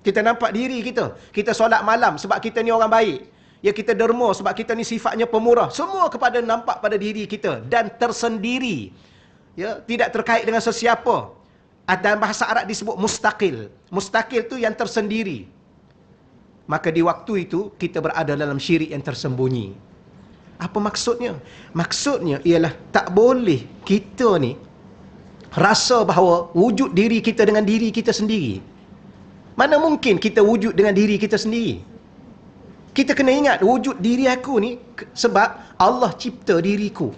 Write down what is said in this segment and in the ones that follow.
Kita nampak diri kita. Kita solat malam sebab kita ni orang baik. Ya, kita derma sebab kita ni sifatnya pemurah. Semua kepada nampak pada diri kita. Dan tersendiri. Ya, tidak terkait dengan sesiapa. Dalam bahasa Arab disebut mustaqil. Mustaqil tu yang tersendiri. Maka di waktu itu, kita berada dalam syirik yang tersembunyi. Apa maksudnya? Maksudnya ialah tak boleh kita ni rasa bahawa wujud diri kita dengan diri kita sendiri. Mana mungkin kita wujud dengan diri kita sendiri? Kita kena ingat, wujud diri aku ni sebab Allah cipta diriku.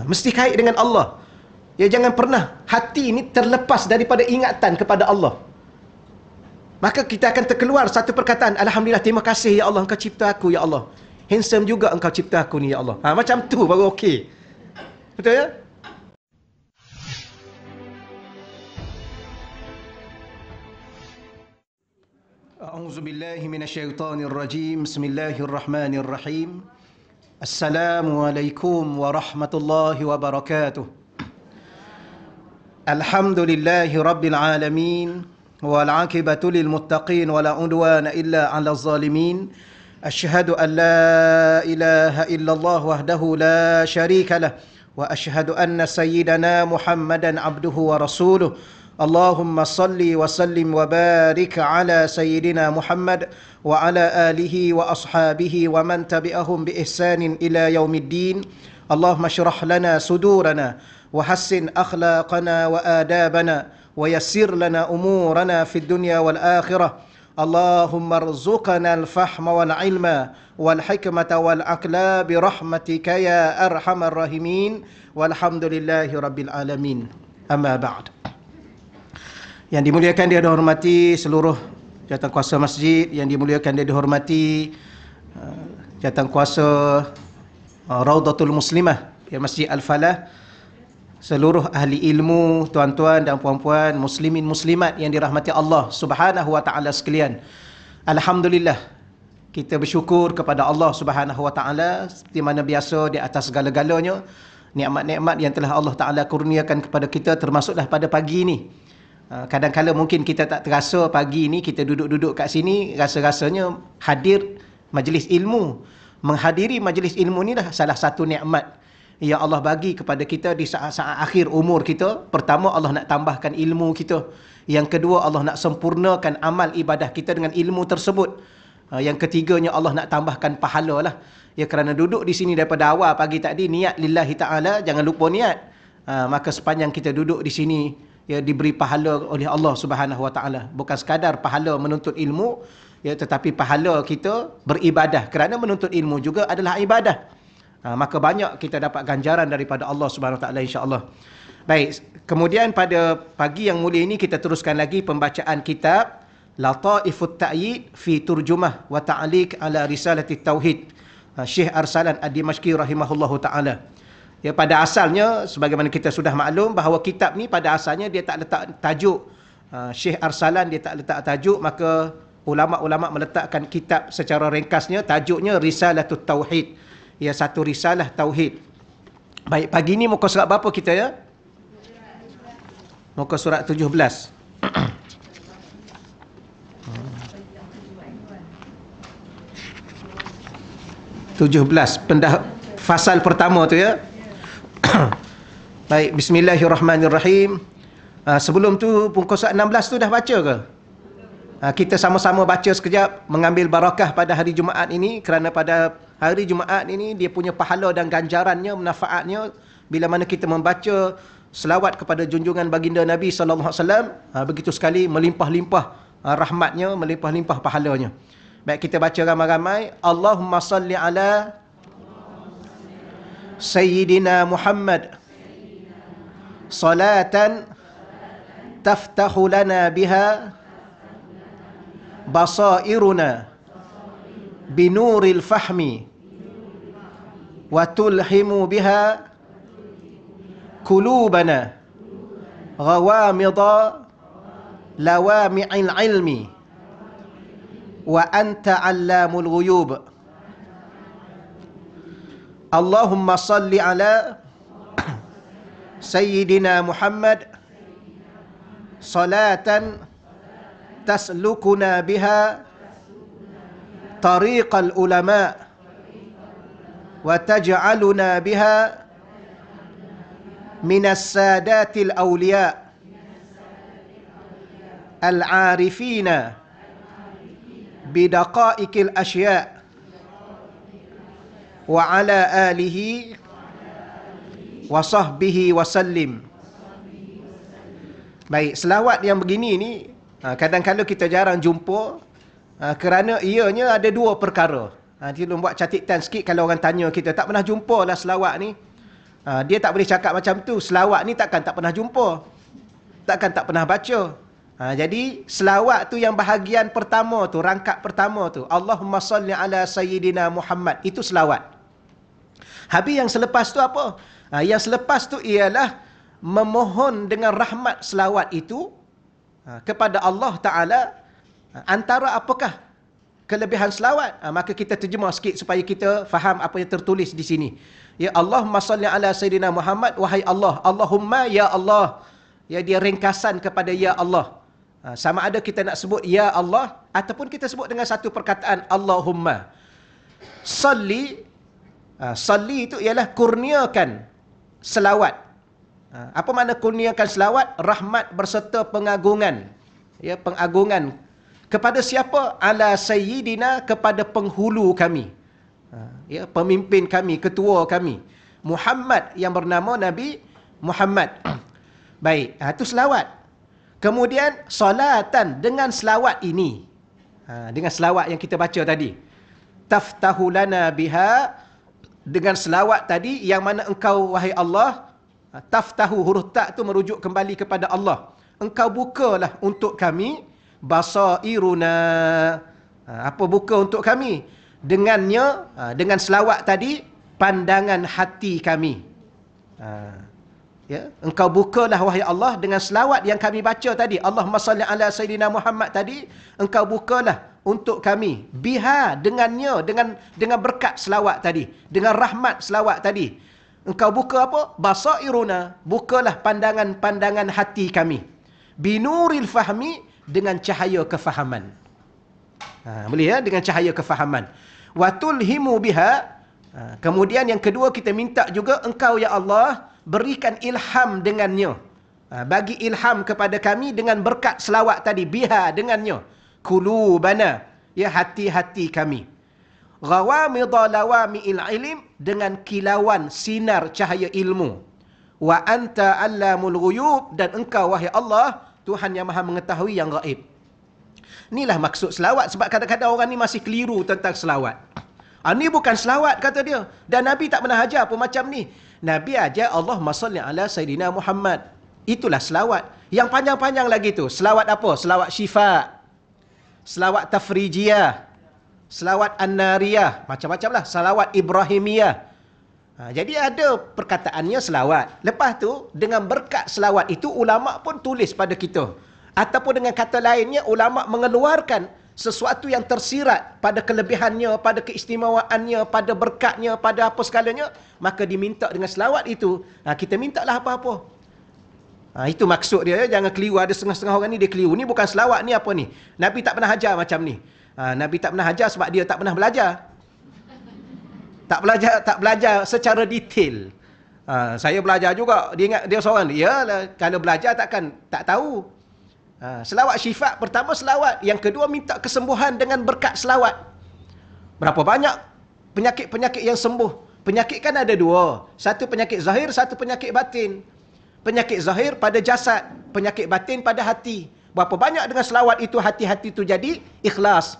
Mesti kait dengan Allah. Ya, jangan pernah hati ni terlepas daripada ingatan kepada Allah. Maka kita akan terkeluar satu perkataan, Alhamdulillah, terima kasih ya Allah, Engkau cipta aku ya Allah. Handsome juga Engkau cipta aku ni ya Allah. Macam tu baru okey. Betul ya? A'udzu billahi minasyaitonir rajim. Bismillahirrahmanirrahim. Assalamualaikum warahmatullahi wabarakatuh. Alhamdulillahi rabbil alamin. Wal 'aqibatu lil muttaqin wa la 'udwana illa 'alal zalimin. Asyhadu an la ilaha illallah wahdahu la syarika lah wa asyhadu anna sayyidana Muhammadan 'abduhu wa rasuluh. Allahumma salli wa sallim wa barik ala sayyidina Muhammad wa ala alihi wa ashabihi wa man tabi'ahum bi ihsanin ila yaumiddin. Allahumma syrah lana sudurana wa hassin akhlaqana wa adabana wa yassir lana umurana fid dunya wal akhirah. Allahumma arzuqna al-fahma wal ilma wal hikmata wal aqla bi rahmatika ya arhamar rahimin. Walhamdulillahi rabbil alamin. Amma ba'd. Yang dimuliakan dia dihormati seluruh jawatankuasa masjid, yang dimuliakan dia dihormati jawatankuasa Raudatul Muslimah, ya, Masjid Al-Falah, seluruh ahli ilmu, tuan-tuan dan puan-puan, muslimin muslimat yang dirahmati Allah Subhanahu wa taala sekalian. Alhamdulillah, kita bersyukur kepada Allah Subhanahu wa taala seperti mana biasa di atas segala-galanya, nikmat-nikmat yang telah Allah taala kurniakan kepada kita, termasuklah pada pagi ini. Kadang-kala mungkin kita tak terasa pagi ni kita duduk-duduk kat sini, rasa-rasanya hadir majlis ilmu. Menghadiri majlis ilmu ni dah salah satu nikmat yang Allah bagi kepada kita di saat-saat akhir umur kita. Pertama, Allah nak tambahkan ilmu kita. Yang kedua, Allah nak sempurnakan amal ibadah kita dengan ilmu tersebut. Yang ketiganya, Allah nak tambahkan pahala lah. Ya, kerana duduk di sini daripada awal pagi tadi, niat lillahi ta'ala, jangan lupa niat. Maka sepanjang kita duduk di sini, ya, diberi pahala oleh Allah Subhanahu wa taala. Bukan sekadar pahala menuntut ilmu, ya, tetapi pahala kita beribadah, kerana menuntut ilmu juga adalah ibadah. Maka banyak kita dapat ganjaran daripada Allah Subhanahu wa taala, insya-Allah. Baik, kemudian pada pagi yang mulia ini kita teruskan lagi pembacaan kitab Lataifut Ta'yid fi Turjumah wa Ta'liq ala Risalatit Tauhid, Syekh Arsalan Ad-Dimashqi rahimahullahu taala. Ya, pada asalnya, sebagaimana kita sudah maklum bahawa kitab ni pada asalnya dia tak letak tajuk. Syekh Arsalan dia tak letak tajuk, maka ulama-ulama meletakkan kitab secara ringkasnya, tajuknya Risalatut Tauhid. Ya, satu risalah tauhid. Baik, pagi ni muka surat berapa kita ya? Muka surat 17. Fasal pertama tu ya. Baik, bismillahirrahmanirrahim. Sebelum tu muka surat 16 tu dah baca ke? Kita sama-sama baca sekejap, mengambil barakah pada hari Jumaat ini, kerana pada hari Jumaat ini dia punya pahala dan ganjarannya, manfaatnya bila mana kita membaca selawat kepada junjungan baginda Nabi sallallahu alaihi wasallam, begitu sekali melimpah-limpah rahmatnya, melimpah-limpah pahalanya. Baik, kita baca ramai-ramai. Allahumma salli ala Sayyidina Muhammad salatan taftahu lana biha basairuna binuril fahmi wa tulhimu biha kulubana ghawamida lawami'il ilmi wa anta 'allamul ghuyub. Allahumma salli ala Sayyidina Muhammad salatan taslukuna biha tariqal ulama wa taj'aluna biha minas sadatil awliya al-arifina bidaqa'iqil asya' wa ala alihi wa sahbihi wa sallim. Baik, selawat yang begini ni kadang-kadang kita jarang jumpa kerana ianya ada dua perkara. Kita buat catatan sikit kalau orang tanya kita, tak pernah jumpa lah selawat ni. Dia tak boleh cakap macam tu. Selawat ni takkan tak pernah jumpa. Takkan tak pernah baca. Jadi selawat tu yang bahagian pertama tu, rangkap pertama tu, Allahumma salli ala sayyidina Muhammad, itu selawat. Habis yang selepas tu apa? Yang selepas tu ialah memohon dengan rahmat selawat itu kepada Allah Ta'ala. Antara apakah kelebihan selawat? Maka kita terjemah sikit supaya kita faham apa yang tertulis di sini. Ya Allahumma salli ala sayyidina Muhammad, wahai Allah. Allahumma, ya Allah. Ya, dia ringkasan kepada ya Allah. Sama ada kita nak sebut ya Allah ataupun kita sebut dengan satu perkataan Allahumma. Salli, salli itu ialah kurniakan selawat. Apa makna kurniakan selawat? Rahmat berserta pengagungan. Ya, pengagungan kepada siapa? Ala sayyidina, kepada penghulu kami. Ya, pemimpin kami, ketua kami. Muhammad, yang bernama Nabi Muhammad. Baik, itu selawat. Kemudian salatan, dengan selawat ini, dengan selawat yang kita baca tadi, taftahu lana biha, dengan selawat tadi yang mana engkau wahai Allah, taftahu, huruf ta tu merujuk kembali kepada Allah, engkau bukalah untuk kami basairuna. Apa buka untuk kami? Dengannya, dengan selawat tadi, pandangan hati kami. Ya, engkau bukalah wahai Allah dengan selawat yang kami baca tadi, Allahumma salli ala sayyidina Muhammad tadi, engkau bukalah untuk kami biha, dengannya, dengan berkat selawat tadi, dengan rahmat selawat tadi, engkau buka apa? Basairuna, bukalah pandangan-pandangan hati kami, binuril fahmi, dengan cahaya kefahaman. Boleh ya, dengan cahaya kefahaman. Wa tulhimu biha, kemudian yang kedua kita minta juga engkau ya Allah berikan ilham dengannya. Bagi ilham kepada kami dengan berkat selawat tadi, biha, dengannya. Kulubana, ya, hati-hati kami. Ghawamidha lawami'il ilm, dengan kilauan sinar cahaya ilmu. Wa anta allamul ghuyub, dan engkau wahai Allah Tuhan yang maha mengetahui yang gaib. Inilah maksud selawat. Sebab kadang-kadang orang ni masih keliru tentang selawat. Ini bukan selawat kata dia. Dan Nabi tak pernah ajar pun macam ni. Nabi ajar Allahumma salli ala sayyidina Muhammad. Itulah selawat. Yang panjang-panjang lagi tu. Selawat apa? Selawat syifa. Selawat tafrijiyah. Selawat an-nariyah. Macam-macam lah. Selawat ibrahimiyah. Jadi ada perkataannya selawat. Lepas tu, dengan berkat selawat itu, ulama' pun tulis pada kita. Ataupun dengan kata lainnya, ulama' mengeluarkan sesuatu yang tersirat pada kelebihannya, pada keistimewaannya, pada berkatnya, pada apa segalanya, maka diminta dengan selawat itu, kita minta lah apa-apa. Itu maksud dia, jangan keliru. Ada setengah-setengah orang ni dia keliru. Ni bukan selawat, ni apa ni? Nabi tak pernah ajar macam ni. Nabi tak pernah ajar sebab dia tak pernah belajar. Tak belajar secara detail. Saya belajar juga. Dia ingat dia seorang. Ya, kalau belajar tak tahu. Selawat syifa, pertama selawat. Yang kedua minta kesembuhan dengan berkat selawat. Berapa banyak penyakit-penyakit yang sembuh? Penyakit kan ada dua. Satu penyakit zahir, satu penyakit batin. Penyakit zahir pada jasad, penyakit batin pada hati. Berapa banyak dengan selawat itu hati-hati itu jadi ikhlas.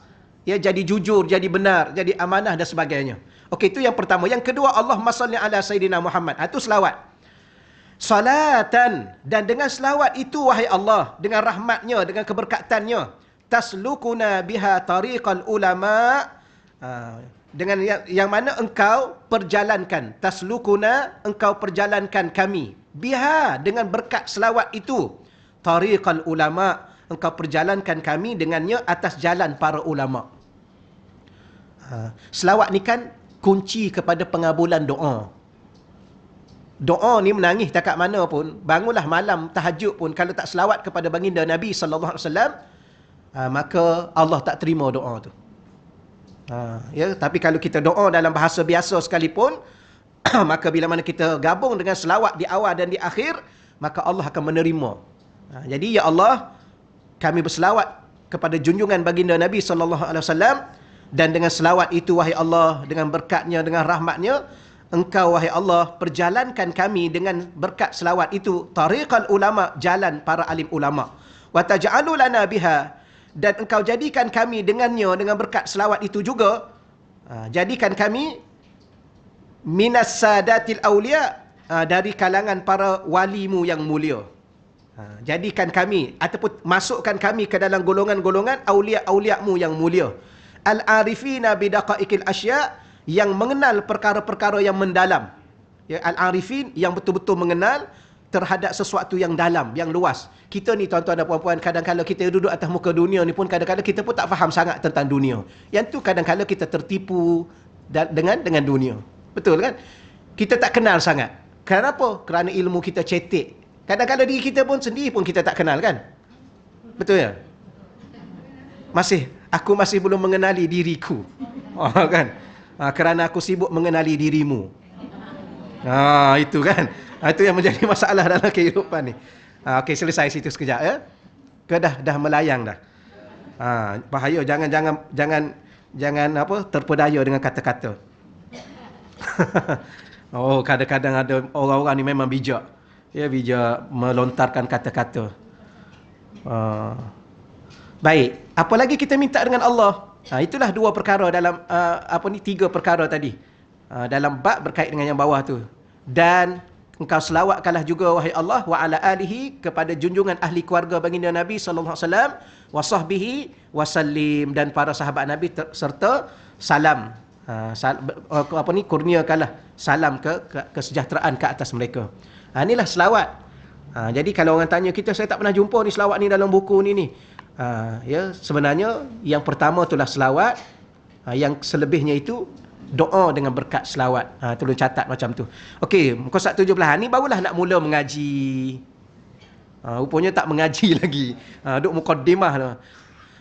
Ya, jadi jujur, jadi benar, jadi amanah dan sebagainya. Okey, itu yang pertama. Yang kedua, Allahumma salli ala sayyidina Muhammad. Itu selawat. Salatan, dan dengan selawat itu wahai Allah, dengan rahmatnya, dengan keberkatannya, taslukuna biha tariqal ulama, dengan yang mana engkau perjalankan, taslukuna, engkau perjalankan kami, biha, dengan berkat selawat itu, tariqal ulama, engkau perjalankan kami dengannya atas jalan para ulama. Selawat ni kan kunci kepada pengabulan doa. Doa ni menangis takat mana pun, bangunlah malam tahajud pun, kalau tak selawat kepada baginda Nabi sallallahu alaihi wasallam, maka Allah tak terima doa tu. Ya, tapi kalau kita doa dalam bahasa biasa sekalipun, maka bila mana kita gabung dengan selawat di awal dan di akhir, maka Allah akan menerima. Jadi ya Allah, kami berselawat kepada junjungan baginda Nabi SAW, dan dengan selawat itu wahai Allah, dengan berkatnya, dengan rahmatnya, Engkau wahai Allah perjalankan kami dengan berkat selawat itu tariqal ulama, jalan para alim ulama, wa taj'alu lana biha, dan Engkau jadikan kami dengannya, dengan berkat selawat itu juga, jadikan kami minas sadatil awliya, dari kalangan para walimu yang mulia. Jadikan kami ataupun masukkan kami ke dalam golongan-golongan aulia-auliamu yang mulia. Al-arifina bidaqaiqil asya, yang mengenal perkara-perkara yang mendalam. Ya, al-arifin yang betul-betul mengenal terhadap sesuatu yang dalam, yang luas. Kita ni tuan-tuan dan puan-puan, kadang-kadang kita duduk atas muka dunia ni pun kadang-kadang kita pun tak faham sangat tentang dunia. Yang tu kadang-kadang kita tertipu dengan dunia. Betul kan? Kita tak kenal sangat. Kenapa? Kerana ilmu kita cetek. Kadang-kadang diri kita pun sendiri pun kita tak kenal kan? Betul ya? Aku masih belum mengenali diriku. Kan? Kerana aku sibuk mengenali dirimu. Itu kan. Itu yang menjadi masalah dalam kehidupan ni. Okey, selesai situ sekejap ya. Dah melayang dah. Bahaya, jangan apa, terpedaya dengan kata-kata. Kadang-kadang ada orang-orang ni memang bijak. Ya, bijak melontarkan kata-kata. Baik, apa lagi kita minta dengan Allah? Itulah dua perkara dalam tiga perkara tadi. Dalam bab berkait dengan yang bawah tu. Dan engkau selawatkanlah juga wahai Allah wa ala alihi, kepada junjungan ahli keluarga baginda Nabi sallallahu alaihi wasallam, wa sahbihi wasallim, dan para sahabat Nabi serta salam. Kurniakanlah salam kesejahteraan ke atas mereka. Inilah selawat. Jadi kalau orang tanya kita, saya tak pernah jumpa ni selawat ni dalam buku ni. Ya, sebenarnya yang pertama itulah selawat. Yang selebihnya itu doa dengan berkat selawat. Tolong catat macam tu. Okey, muka surat 17 ni barulah nak mula mengaji. Rupanya tak mengaji lagi. Duk mukaddimah lah.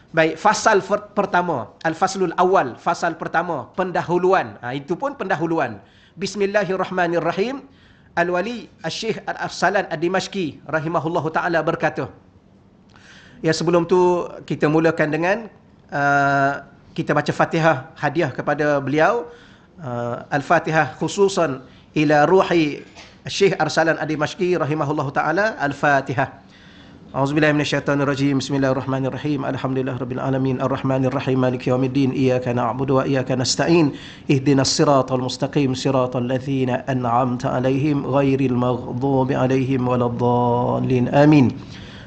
Baik, fasal pertama, al-faslul awal, fasal pertama, pendahuluan. Itu pun pendahuluan. Bismillahirrahmanirrahim. Al-Wali Al-Syekh Al-Arsalan Ad-Dimashqi rahimahullahu ta'ala berkata. Ya, sebelum tu kita mulakan dengan kita baca Fatihah hadiah kepada beliau. Al-Fatihah khususan ila ruhi Al-Syekh Arsalan Ad-Dimashqi rahimahullahu ta'ala. Al-Fatihah. A'udzubillahi minasyaitonirrajim. Bismillahirrahmanirrahim. Alhamdulillahirabbil alamin. Arrahmanirrahim. Maliki yaumiddin. Iyyaka na'budu wa iyyaka nasta'in. Ihdinas siratal mustaqim. Siratal ladzina an'amta 'alaihim ghairil maghdubi 'alaihim waladdallin. Amin.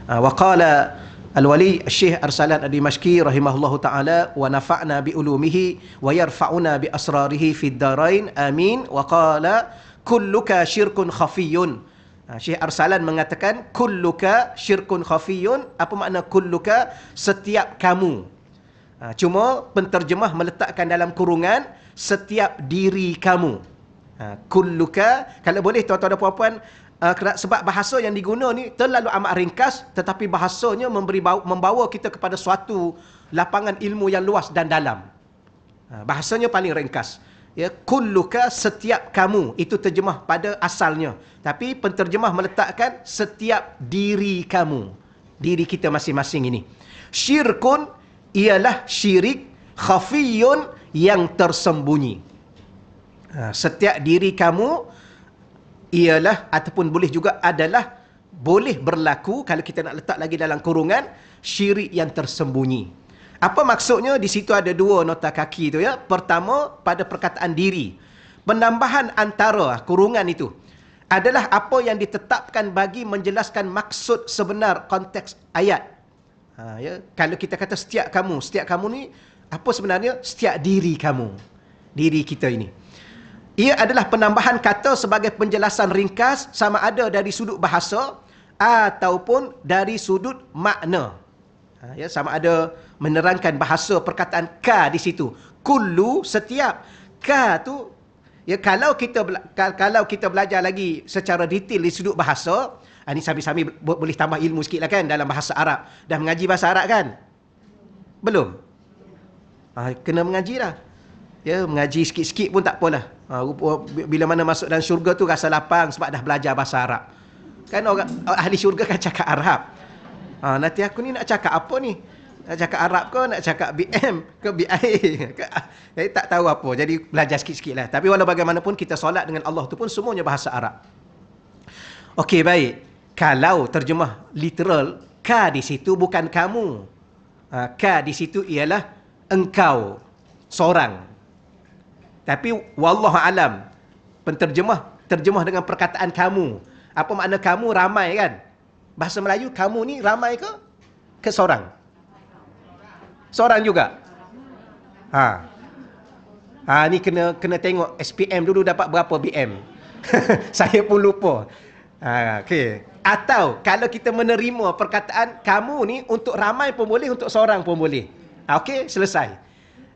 Wa qala Al-Wali Syekh Arsalan Ad-Dimashqi rahimahullahu ta'ala wa nafa'na bi ulumihi wa yarfa'una bi asrarihi fid darain. Amin. Wa qala kulluka syirkun khafiyyun. Syekh Arsalan mengatakan kulluka syirkun khafiyun. Apa makna kulluka? Setiap kamu. Cuma penterjemah meletakkan dalam kurungan setiap diri kamu. Kulluka, kalau boleh tuan-tuan dan puan-puan, sebab bahasa yang diguna ni terlalu amat ringkas, tetapi bahasanya membawa kita kepada suatu lapangan ilmu yang luas dan dalam. Bahasanya paling ringkas. Ya, kulluka, setiap kamu, itu terjemah pada asalnya. Tapi penterjemah meletakkan setiap diri kamu, diri kita masing-masing ini. Syirkun ialah syirik, khafiyun yang tersembunyi. Setiap diri kamu ialah ataupun boleh juga adalah, boleh berlaku kalau kita nak letak lagi dalam kurungan, syirik yang tersembunyi. Apa maksudnya? Di situ ada dua nota kaki tu ya. Pertama, pada perkataan diri. Penambahan antara kurungan itu adalah apa yang ditetapkan bagi menjelaskan maksud sebenar konteks ayat. Ya, kalau kita kata setiap kamu ni apa sebenarnya? Setiap diri kamu, diri kita ini. Ia adalah penambahan kata sebagai penjelasan ringkas, sama ada dari sudut bahasa ataupun dari sudut makna. Ya, sama ada menerangkan bahasa perkataan ka di situ. Kullu, setiap. Ka tu, ya, kalau kita belajar lagi secara detail di sudut bahasa, ini sambil-sambil boleh tambah ilmu sikit lah kan dalam bahasa Arab. Dah mengaji bahasa Arab kan? Belum? Kena mengaji lah. Ya, mengaji sikit-sikit pun tak apalah. Bila mana masuk dalam syurga tu rasa lapang sebab dah belajar bahasa Arab. Kan orang ahli syurga kan cakap Arab. Nanti aku ni nak cakap apa ni? Nak cakap Arab ke, nak cakap BM ke BI ke? Jadi tak tahu apa. Jadi belajar sikit-sikit lah. Tapi walau bagaimanapun kita solat dengan Allah tu pun semuanya bahasa Arab. Okey, baik. Kalau terjemah literal, ka di situ bukan kamu. Ka di situ ialah engkau, seorang. Tapi wallahu alam, terjemah dengan perkataan kamu. Apa makna kamu? Ramai kan? Bahasa Melayu kamu ni ramai ke seorang? Seorang juga. Ni kena tengok SPM dulu dapat berapa BM. Saya pun lupa. Okey. Atau kalau kita menerima perkataan kamu ni untuk ramai pun boleh, untuk seorang pun boleh. Okey, selesai.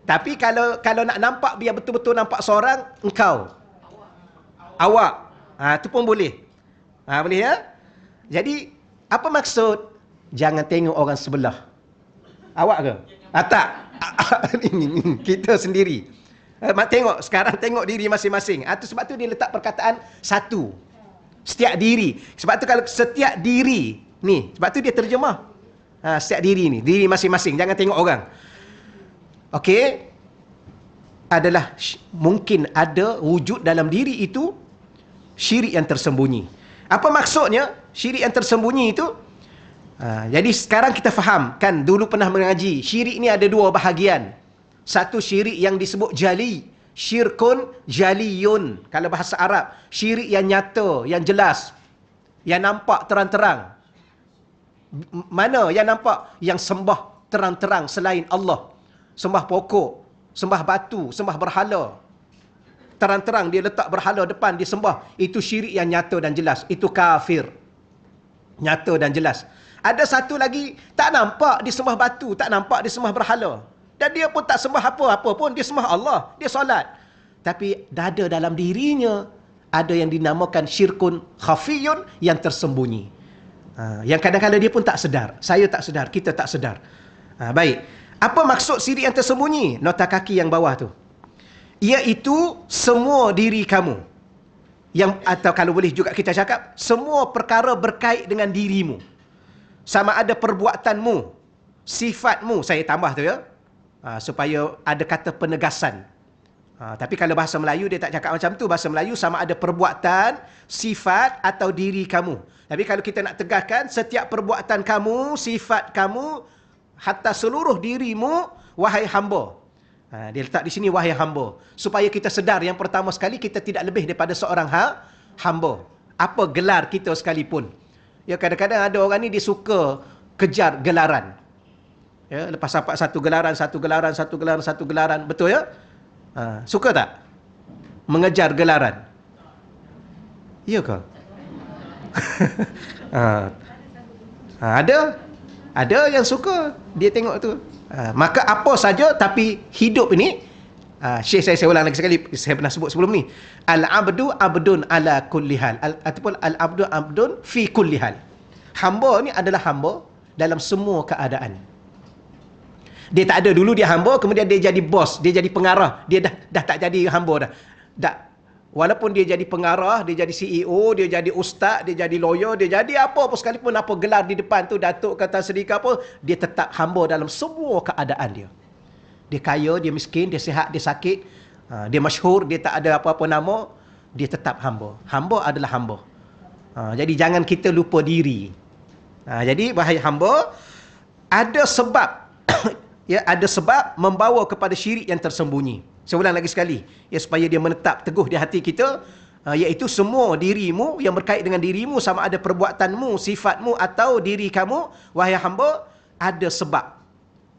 Tapi kalau nak nampak biar betul-betul nampak seorang, engkau. Awak. Tu pun boleh. Boleh ya? Jadi, apa maksud? Jangan tengok orang sebelah. Awak ke? Tak. Kita sendiri. Sekarang tengok diri masing-masing. Sebab tu dia letak perkataan satu. Setiap diri. Sebab tu kalau setiap diri ni, sebab tu dia terjemah. Setiap diri ni, diri masing-masing. Jangan tengok orang. Okey. Adalah mungkin ada wujud dalam diri itu syirik yang tersembunyi. Apa maksudnya syirik yang tersembunyi itu? Jadi sekarang kita faham kan, dulu pernah mengaji syirik ni ada dua bahagian. Satu syirik yang disebut jali, syirkun jaliyun. Kalau bahasa Arab, syirik yang nyata, yang jelas, yang nampak terang-terang. Mana yang nampak? Yang sembah terang-terang selain Allah. Sembah pokok, sembah batu, sembah berhala. Terang-terang dia letak berhala depan, dia sembah. Itu syirik yang nyata dan jelas. Itu kafir. Nyata dan jelas. Ada satu lagi, tak nampak dia sembah batu, tak nampak dia sembah berhala. Dan dia pun tak sembah apa-apa pun, dia sembah Allah, dia solat. Tapi dada dalam dirinya, ada yang dinamakan syirkun khafiyun, yang tersembunyi. Yang kadang-kadang dia pun tak sedar. Saya tak sedar, kita tak sedar. Baik. Apa maksud syirik yang tersembunyi? Nota kaki yang bawah tu. Iaitu semua diri kamu. Atau kalau boleh juga kita cakap, semua perkara berkait dengan dirimu. Sama ada perbuatanmu, sifatmu, saya tambah tu ya. Supaya ada kata penegasan. Tapi kalau bahasa Melayu dia tak cakap macam tu. Bahasa Melayu sama ada perbuatan, sifat atau diri kamu. Tapi kalau kita nak tegakkan, setiap perbuatan kamu, sifat kamu, hatta seluruh dirimu, wahai hamba. Dia letak di sini, wahai hamba. Supaya kita sedar, yang pertama sekali, kita tidak lebih daripada seorang hamba. Apa gelar kita sekalipun. Ya, kadang-kadang ada orang ni dia suka kejar gelaran. Ya, lepas dapat satu gelaran. Betul ya? Suka tak? Mengejar gelaran. Ya ke? Ada yang suka. Dia tengok tu. Maka apa saja, tapi hidup ini, Syekh saya ulang lagi sekali, saya pernah sebut sebelum ni. Al-abdu abdun ala kulli hal. Ataupun al-abdu abdun fi kulli hal. Hamba ni adalah hamba dalam semua keadaan. Dia tak ada dulu dia hamba, kemudian dia jadi bos, dia jadi pengarah, dia dah tak jadi hamba dah. Walaupun dia jadi pengarah, dia jadi CEO, dia jadi ustaz, dia jadi lawyer, dia jadi apa pun sekalipun, apa gelar di depan tu, datuk kata sedika apa, dia tetap hamba dalam semua keadaan dia. Dia kaya, dia miskin, dia sihat, dia sakit, dia masyhur, dia tak ada apa-apa nama, dia tetap hamba. Hamba adalah hamba. Jadi jangan kita lupa diri. Jadi wahai hamba, ada sebab ya, ada sebab membawa kepada syirik yang tersembunyi. Saya ulang lagi sekali, ya, supaya dia menetap teguh di hati kita, iaitu semua dirimu yang berkait dengan dirimu, sama ada perbuatanmu, sifatmu atau diri kamu, wahai hamba, ada sebab,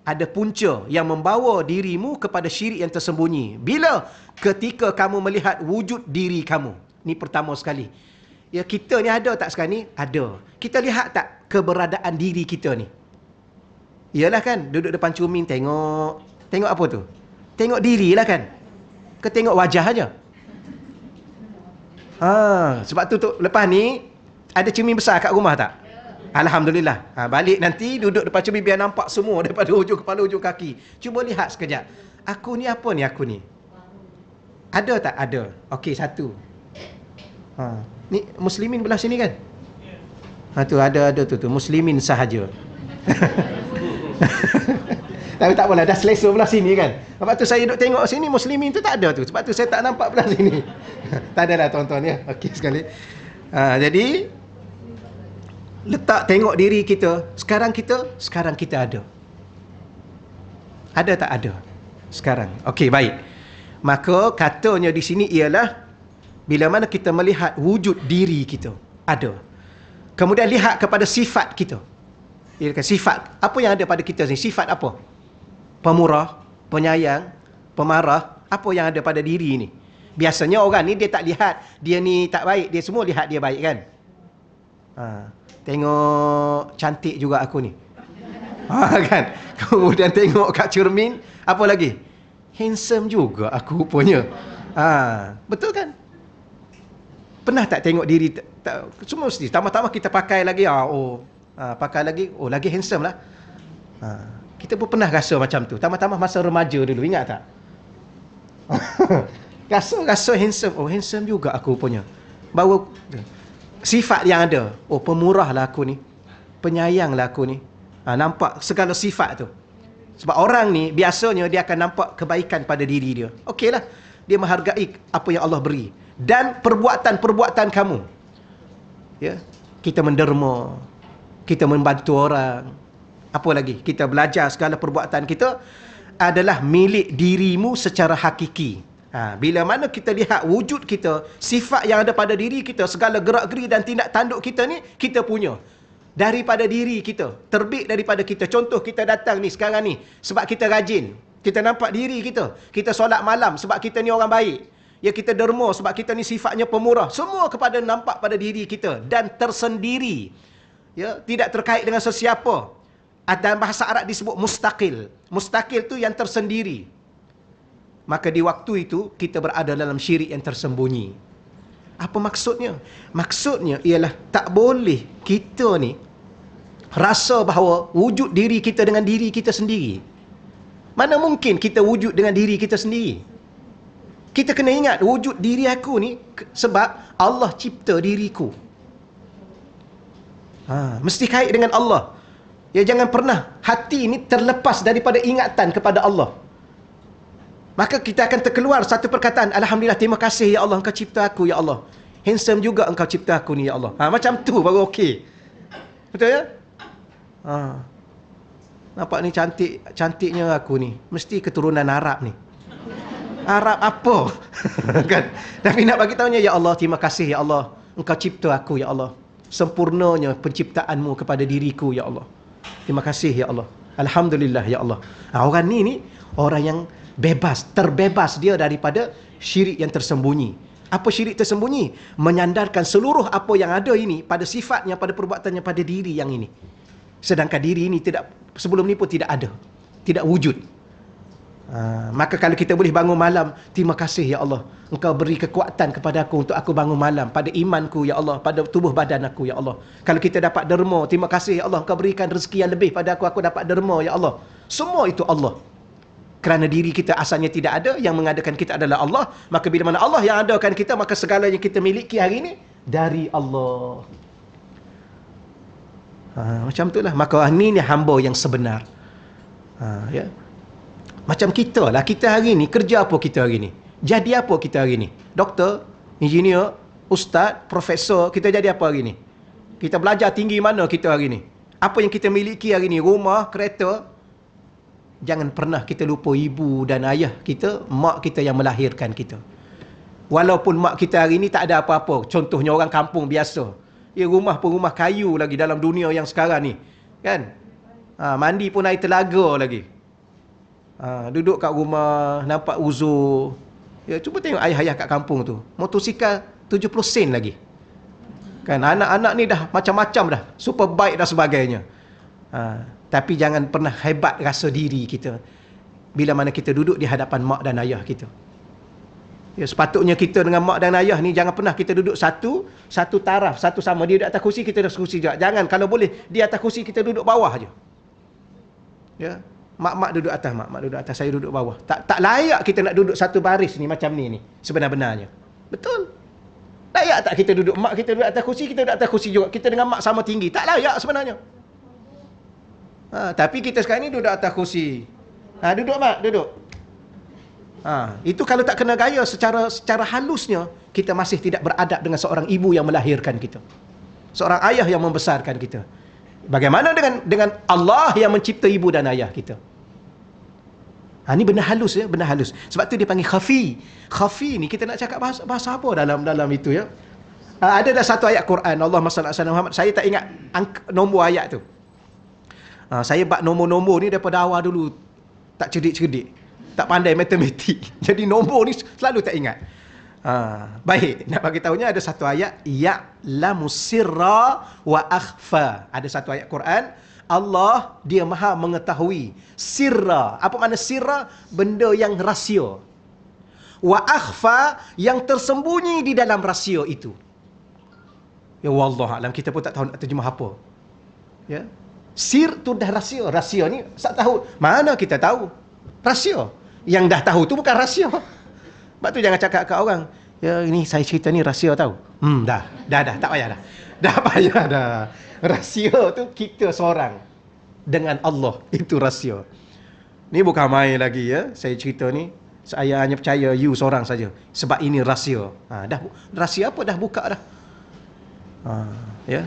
ada punca yang membawa dirimu kepada syirik yang tersembunyi. Bila? Ketika kamu melihat wujud diri kamu. Ni pertama sekali. Ya, kita ni ada tak sekarang ni? Ada. Kita lihat tak keberadaan diri kita ni? Yalah kan, duduk depan cermin tengok apa tu? Tengok diri lah kan? Ke tengok wajah aja? Sebab tu lepas ni ada cermin besar kat rumah tak? Alhamdulillah. Balik nanti duduk depan cermin biar nampak semua daripada hujung kepala hujung kaki. Cuba lihat sekejap. Aku ni apa ni aku ni? Ada tak? Ada. Okey, satu. Ni muslimin belah sini kan? Tu ada tu muslimin sahaja. Tapi tak apalah, dah selesa belah sini kan. Sebab tu saya duduk tengok sini muslimin tu tak ada tu. Sebab tu saya tak nampak belah sini. Tak adalah tuan-tuan ya. Okey sekali. Jadi letak tengok diri kita. Sekarang kita ada. Ada tak ada? Sekarang. Okey, baik. Maka katanya di sini ialah bila mana kita melihat wujud diri kita ada. Kemudian lihat kepada sifat kita. Sifat apa yang ada pada kita ni? Sifat apa? Pemurah, penyayang, pemarah. Apa yang ada pada diri ni? Biasanya orang ni dia tak lihat dia ni tak baik, dia semua lihat dia baik kan? Tengok cantik juga aku ni. Kan? Kemudian tengok kat cermin, apa lagi? Handsome juga aku rupanya. Betul kan? Pernah tak tengok diri semua mesti tambah-tambah kita pakai lagi pakai lagi lagi handsome lah. Kita pun pernah rasa macam tu. Tambah-tambah masa remaja dulu, ingat tak? Rasa handsome. Handsome juga aku rupanya. Baru sifat yang ada. Pemurah lah aku ni. Penyayang lah aku ni. Nampak segala sifat tu. Sebab orang ni biasanya dia akan nampak kebaikan pada diri dia. Okeylah. Dia menghargai apa yang Allah beri. Dan perbuatan-perbuatan kamu. Ya, kita menderma. Kita membantu orang. Apa lagi? Kita belajar segala perbuatan kita adalah milik dirimu secara hakiki. Bila mana kita lihat wujud kita, sifat yang ada pada diri kita, segala gerak-geri dan tindak tanduk kita ni, kita punya. Daripada diri kita. Terbit daripada kita. Contoh kita datang ni sekarang ni. Sebab kita rajin. Kita nampak diri kita. Kita solat malam sebab kita ni orang baik. Ya, kita derma sebab kita ni sifatnya pemurah. Semua kepada nampak pada diri kita. Dan tersendiri. Ya, tidak terkait dengan sesiapa. Dalam bahasa Arab disebut mustaqil. Mustaqil tu yang tersendiri. Maka di waktu itu kita berada dalam syirik yang tersembunyi. Apa maksudnya? Maksudnya ialah tak boleh kita ni rasa bahawa wujud diri kita dengan diri kita sendiri. Mana mungkin kita wujud dengan diri kita sendiri? Kita kena ingat wujud diri aku ni sebab Allah cipta diriku. Mesti kait dengan Allah. Ya, jangan pernah hati ini terlepas daripada ingatan kepada Allah. Maka kita akan terkeluar satu perkataan, Alhamdulillah, terima kasih ya Allah, Engkau cipta aku ya Allah. Handsome juga Engkau cipta aku ni ya Allah. Macam tu baru okey. Betul ya? Nampak ni cantiknya aku ni. Mesti keturunan Arab ni. Arab apa? Kan? Tapi nak bagi tahunya, ya Allah, terima kasih ya Allah. Engkau cipta aku ya Allah. Sempurnanya penciptaanmu kepada diriku ya Allah. Terima kasih ya Allah. Alhamdulillah ya Allah. Orang ni orang yang bebas, terbebas dia daripada syirik yang tersembunyi. Apa syirik tersembunyi? Menyandarkan seluruh apa yang ada ini pada sifatnya, pada perbuatannya, pada diri yang ini. Sedangkan diri ini tidak, sebelum ni pun tidak ada. Tidak wujud. Maka kalau kita boleh bangun malam, terima kasih ya Allah, Engkau beri kekuatan kepada aku untuk aku bangun malam, pada imanku ya Allah, pada tubuh badan aku ya Allah. Kalau kita dapat derma, terima kasih ya Allah, Engkau berikan rezeki yang lebih pada aku dapat derma ya Allah. Semua itu Allah. Kerana diri kita asalnya tidak ada, yang mengadakan kita adalah Allah. Maka bila mana Allah yang adakan kita, maka segala yang kita miliki hari ini dari Allah. Macam itulah. Maka ini hamba yang sebenar. Ya. Macam kita lah. Kita hari ni, kerja apa kita hari ni? Jadi apa kita hari ni? Doktor, engineer, ustaz, profesor, kita jadi apa hari ni? Kita belajar tinggi mana kita hari ni? Apa yang kita miliki hari ni? Rumah, kereta. Jangan pernah kita lupa ibu dan ayah kita, mak kita yang melahirkan kita. Walaupun mak kita hari ni tak ada apa-apa. Contohnya orang kampung biasa. Ya, rumah pun rumah kayu lagi dalam dunia yang sekarang ni. Kan? Mandi pun air telaga lagi. Duduk kat rumah, nampak uzur. Ya, cuba tengok ayah-ayah kat kampung tu. Motosikal 70 sen lagi. Kan, anak-anak ni dah macam-macam dah. Superbike dan sebagainya. Tapi jangan pernah hebat rasa diri kita bila mana kita duduk di hadapan mak dan ayah kita. Ya, sepatutnya kita dengan mak dan ayah ni jangan pernah kita duduk satu taraf, satu sama. Dia duduk atas kursi, kita duduk kursi juga. Jangan, kalau boleh dia atas kursi, kita duduk bawah aja. Ya, mak duduk atas, mak duduk atas, saya duduk bawah. Tak layak kita nak duduk satu baris ni macam ni sebenar-benarnya. Betul? Layak tak kita duduk, mak kita duduk atas kursi, kita duduk atas kursi juga. Kita dengan mak sama tinggi. Tak layak sebenarnya. Tapi kita sekarang ni duduk atas kursi. Duduk mak, duduk. Itu kalau tak kena gaya secara halusnya, kita masih tidak beradab dengan seorang ibu yang melahirkan kita, seorang ayah yang membesarkan kita. Bagaimana dengan Allah yang mencipta ibu dan ayah kita? Ini benda halus ya, benda halus. Sebab tu dia panggil khafi. Khafi ni kita nak cakap bahasa apa dalam itu ya? Ada dah satu ayat Quran, Allahumma salli ala Muhammad. Saya tak ingat nombor ayat tu. Saya bab nombor-nombor ni daripada awal dulu tak cerdik-cerdik, tak pandai matematik. Jadi nombor ni selalu tak ingat. Baik, nak bagi tahunya ada satu ayat, ya'lamu sirra wa akhfa. Ada satu ayat Quran, Allah dia maha mengetahui sirra. Apa makna sirra? Benda yang rahsia. Wa akhfa, yang tersembunyi di dalam rahsia itu. Ya wallah alam, kita pun tak tahu nak terjemah apa. Ya. Sir tu dah rahsia. Rahsia ni tak tahu. Mana kita tahu? Rahsia. Yang dah tahu tu bukan rahsia. Sebab tu jangan cakap kat orang, ya ini saya cerita ni rahsia tahu. Dah, tak payah dah. Dah payah dah. Rahsia tu kita seorang dengan Allah, itu rahsia. Ni bukan main lagi ya. Saya cerita ni, saya hanya percaya you seorang saja. Sebab ini rahsia. Dah rahsia apa dah buka dah. Ya.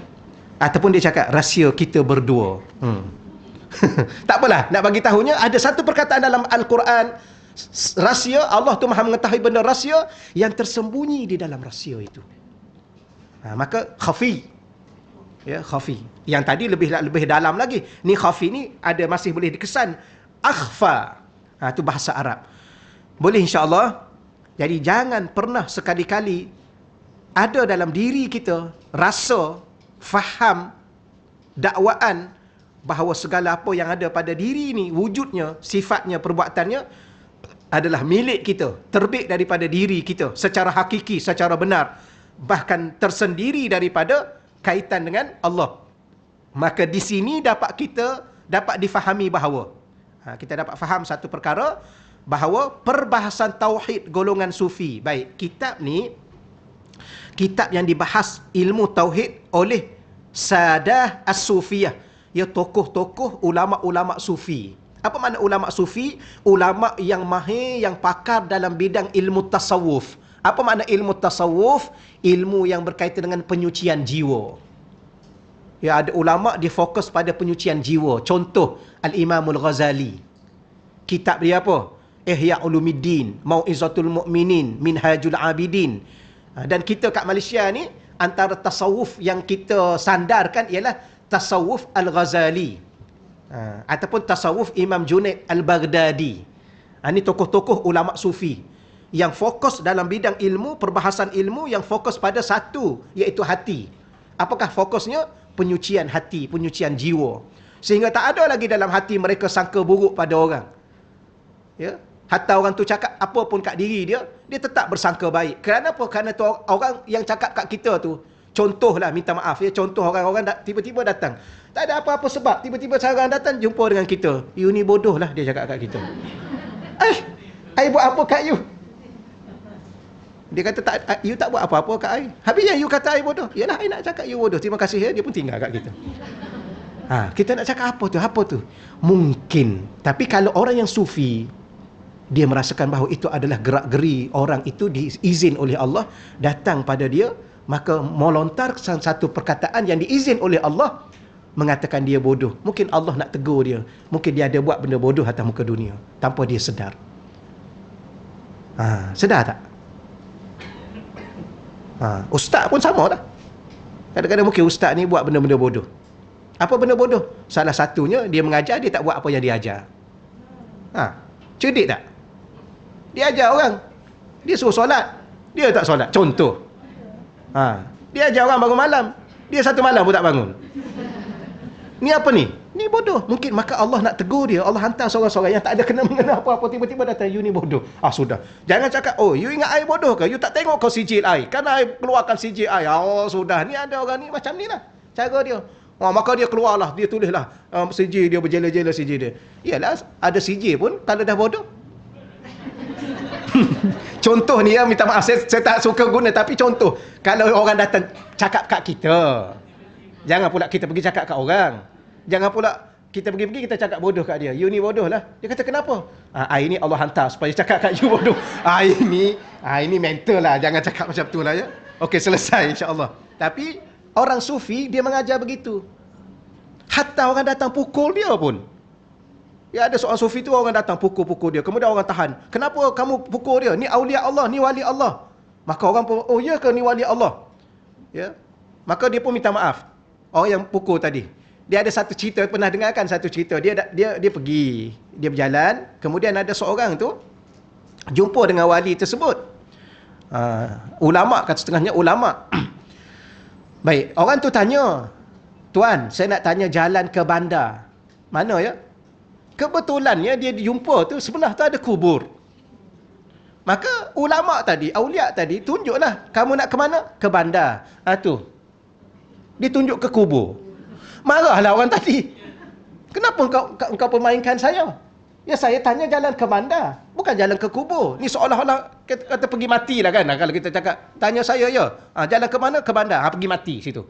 Ataupun dia cakap rahsia kita berdua. Tak apalah, nak bagi tahunya ada satu perkataan dalam Al-Quran, rahsia. Allah tu maha mengetahui benda rahsia yang tersembunyi di dalam rahsia itu. Maka khafi. Ya, khafi. Yang tadi lebih dalam lagi. Ni khafi ni ada masih boleh dikesan akhfa. Itu bahasa Arab. Boleh insya-Allah. Jadi jangan pernah sekali-kali ada dalam diri kita rasa, faham, dakwaan bahawa segala apa yang ada pada diri ni, wujudnya, sifatnya, perbuatannya adalah milik kita, terbit daripada diri kita secara hakiki, secara benar, bahkan tersendiri daripada kaitan dengan Allah. Maka di sini dapat difahami bahawa kita dapat faham satu perkara, bahawa perbahasan tauhid golongan sufi. Baik, kitab ni kitab yang dibahas ilmu tauhid oleh Sadah As-Sufiyah, ya tokoh-tokoh ulama-ulama sufi. Apa makna ulama sufi? Ulama yang mahir, yang pakar dalam bidang ilmu tasawuf. Apa makna ilmu tasawuf? Ilmu yang berkaitan dengan penyucian jiwa. Ya, ada ulama dia fokus pada penyucian jiwa. Contoh Al-Imamul Ghazali. Kitab dia apa? Ihya Ulumuddin, Mau'izatul Mu'minin, Minhajul Abidin. Dan kita kat Malaysia ni, antara tasawuf yang kita sandarkan ialah tasawuf Al-Ghazali, ataupun tasawuf Imam Junaid Al-Baghdadi. Ini tokoh-tokoh ulama sufi yang fokus dalam bidang ilmu, perbahasan ilmu yang fokus pada satu, iaitu hati. Apakah fokusnya? Penyucian hati, penyucian jiwa. Sehingga tak ada lagi dalam hati mereka sangka buruk pada orang. Ya, hatta orang tu cakap apa pun kat diri dia, dia tetap bersangka baik. Kerana apa? Kerana tu orang yang cakap kat kita tu, contohlah, minta maaf ya, contoh orang-orang tiba-tiba datang, tak ada apa-apa sebab, tiba-tiba seorang datang jumpa dengan kita, you ni bodoh lah, dia cakap kat kita. I buat apa kat you? Dia kata, you tak buat apa-apa kat I. Habis yang you kata I bodoh, yalah I nak cakap you bodoh, terima kasih ya. Dia pun tinggal kat kita. Kita nak cakap apa tu? Mungkin. Tapi kalau orang yang sufi, dia merasakan bahawa itu adalah gerak-geri orang itu diizin oleh Allah datang pada dia, maka melontar satu perkataan yang diizin oleh Allah, mengatakan dia bodoh. Mungkin Allah nak tegur dia. Mungkin dia ada buat benda bodoh atas muka dunia tanpa dia sedar. Sedar tak? Ustaz pun sama lah. Kadang-kadang mungkin ustaz ni buat benda-benda bodoh. Apa benda bodoh? Salah satunya, dia mengajar, dia tak buat apa yang dia ajar. Cerdik tak? Dia ajar orang, dia suruh solat, dia tak solat. Contoh. Dia ajar orang bangun malam, dia satu malam pun tak bangun. Ni apa ni? Ni bodoh. Mungkin maka Allah nak tegur dia. Allah hantar seorang-seorang yang tak ada kena-mengena apa-apa. Tiba-tiba datang, you ni bodoh. Sudah. Jangan cakap, oh, you ingat I bodoh ke? You tak tengok kau sijil I. Kan I keluarkan sijil I. Sudah. Ni ada orang ni macam ni lah. Cara dia. Maka dia keluarlah. Dia tulislah sijil dia, berjela-jela sijil dia. Yalah, ada sijil pun kalau dah bodoh. Contoh ni ya, minta maaf. Saya tak suka guna. Tapi contoh. Kalau orang datang cakap kat kita. Jangan pula kita pergi cakap kat orang. Jangan pula kita pergi-pergi kita cakap bodoh kat dia. You ni bodoh lah. Dia kata kenapa? Ini Allah hantar supaya cakap kat you bodoh. Ini mental lah. Jangan cakap macam tu lah ya. Okey, selesai insya-Allah. Tapi orang sufi dia mengajar begitu. Hatta orang datang pukul dia pun. Ya, ada seorang sufi tu orang datang pukul-pukul dia. Kemudian orang tahan. Kenapa kamu pukul dia? Ni aulia Allah, ni wali Allah. Maka orang pun, oh ya ke ni wali Allah? Ya. Maka dia pun minta maaf. Orang yang pukul tadi. Dia ada satu cerita, pernah dengarkan satu cerita. Dia pergi, dia berjalan, kemudian ada seorang tu jumpa dengan wali tersebut. Ulama, kata setengahnya ulama. Baik, orang tu tanya, tuan, saya nak tanya jalan ke bandar. Mana ya? Kebetulannya dia jumpa tu, sebelah tu ada kubur. Maka ulama tadi, aulia tadi, tunjuklah, kamu nak ke mana? Ke bandar. Tu. Dia tunjuk ke kubur. Marahlah orang tadi. Kenapa engkau permainkan saya? Ya, saya tanya jalan ke bandar, bukan jalan ke kubur. Ni seolah-olah kata pergi mati lah kan. Kalau kita cakap, tanya saya ya. Jalan ke mana? Ke bandar. Pergi mati situ.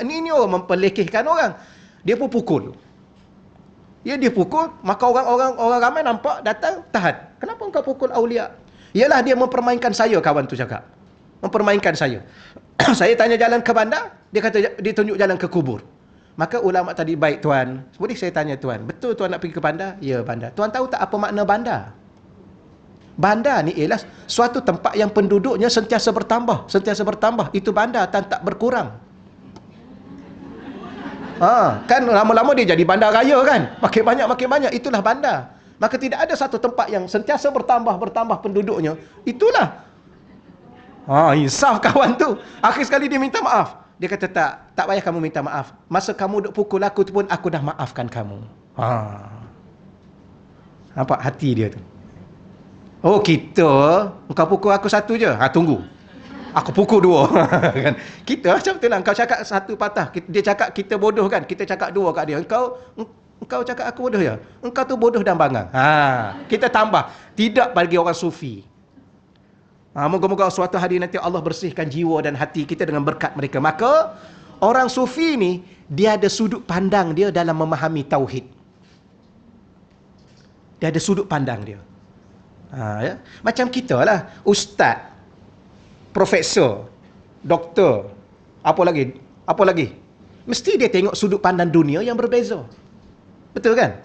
Ini orang memperlekehkan orang. Dia pun pukul. Ya, dia pukul, maka orang ramai nampak, datang, tahan. Kenapa engkau pukul aulia? Yalah, dia mempermainkan saya, kawan tu cakap. Mempermainkan saya. Saya tanya jalan ke bandar, dia kata dia tunjuk jalan ke kubur. Maka ulama tadi, baik tuan, boleh saya tanya tuan, betul tuan nak pergi ke bandar? Ya, bandar. Tuan tahu tak apa makna bandar? Bandar ni ialah suatu tempat yang penduduknya sentiasa bertambah. Sentiasa bertambah. Itu bandar dan tak berkurang. Kan lama-lama dia jadi bandar raya kan? Makin banyak. Itulah bandar. Maka tidak ada satu tempat yang sentiasa bertambah penduduknya. Itulah. Insaf kawan tu. Akhir sekali dia minta maaf. Dia kata tak payah kamu minta maaf. Masa kamu duk pukul aku tu pun aku dah maafkan kamu. Nampak hati dia tu. Oh kita, engkau pukul aku satu je. Tunggu. Aku pukul dua. Kan? Kita macam tu lah. Engkau cakap satu patah. Dia cakap kita bodoh kan. Kita cakap dua kat dia. Engkau cakap aku bodoh ya. Engkau tu bodoh dan bangang. Kita tambah. Tidak bagi orang sufi. Moga-moga suatu hari nanti Allah bersihkan jiwa dan hati kita dengan berkat mereka. Maka orang sufi ni dia ada sudut pandang dia dalam memahami tauhid. Dia ada sudut pandang dia. Ya? Macam kita lah, ustaz, profesor, doktor, apa lagi? Mesti dia tengok sudut pandang dunia yang berbeza. Betul kan?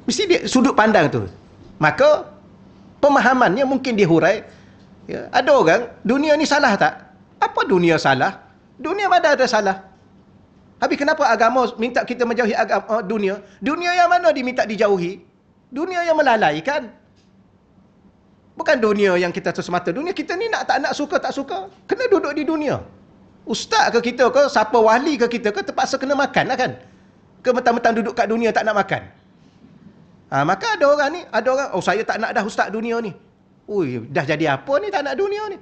Mesti dia sudut pandang tu. Maka pemahamannya mungkin dihurai. Ya, ada orang, dunia ni salah tak? Apa dunia salah? Dunia mana ada salah? Habis kenapa agama minta kita menjauhi agama dunia? Dunia yang mana diminta dijauhi? Dunia yang melalaikan. Bukan dunia yang kita semata. Dunia kita ni tak nak suka tak suka, kena duduk di dunia. Ustaz ke kita ke, siapa wali ke kita ke, terpaksa kena makan lah kan? Ke mentang-mentang duduk kat dunia tak nak makan? Maka ada orang, saya tak nak dah ustaz dunia ni. Dah jadi apa ni tak nak dunia ni?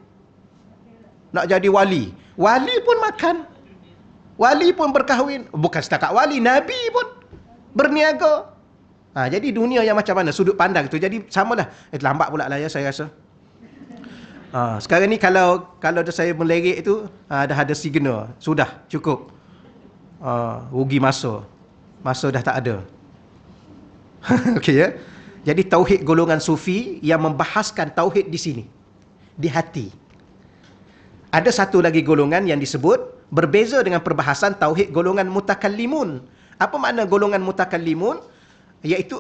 Nak jadi wali. Wali pun makan. Wali pun berkahwin. Bukan setakat wali, Nabi pun berniaga. Jadi dunia yang macam mana? Sudut pandang tu. Jadi samalah. Lambat pula lah ya saya rasa. Sekarang ni kalau saya melerik tu, dah ada signal. Sudah, cukup. Rugi masa. Masa dah tak ada. Okey ya. Jadi tauhid golongan sufi yang membahaskan tauhid di sini. Di hati. Ada satu lagi golongan yang disebut berbeza dengan perbahasan tauhid golongan mutakallimun. Apa makna golongan mutakallimun? Iaitu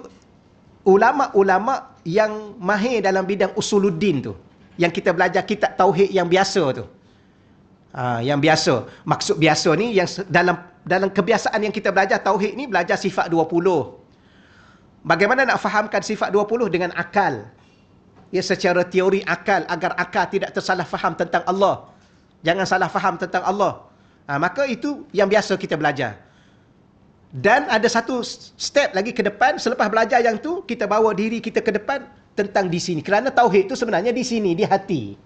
ulama-ulama yang mahir dalam bidang usuluddin tu. Yang kita belajar kitab tauhid yang biasa tu. Yang biasa. Maksud biasa ni yang dalam kebiasaan yang kita belajar tauhid ni, belajar sifat 20. Bagaimana nak fahamkan sifat 20 dengan akal? Ya, secara teori akal, agar akal tidak tersalah faham tentang Allah. Jangan salah faham tentang Allah. Maka itu yang biasa kita belajar. Dan ada satu step lagi ke depan, selepas belajar yang tu, kita bawa diri kita ke depan tentang di sini. Kerana tauhid tu sebenarnya di sini, di hati.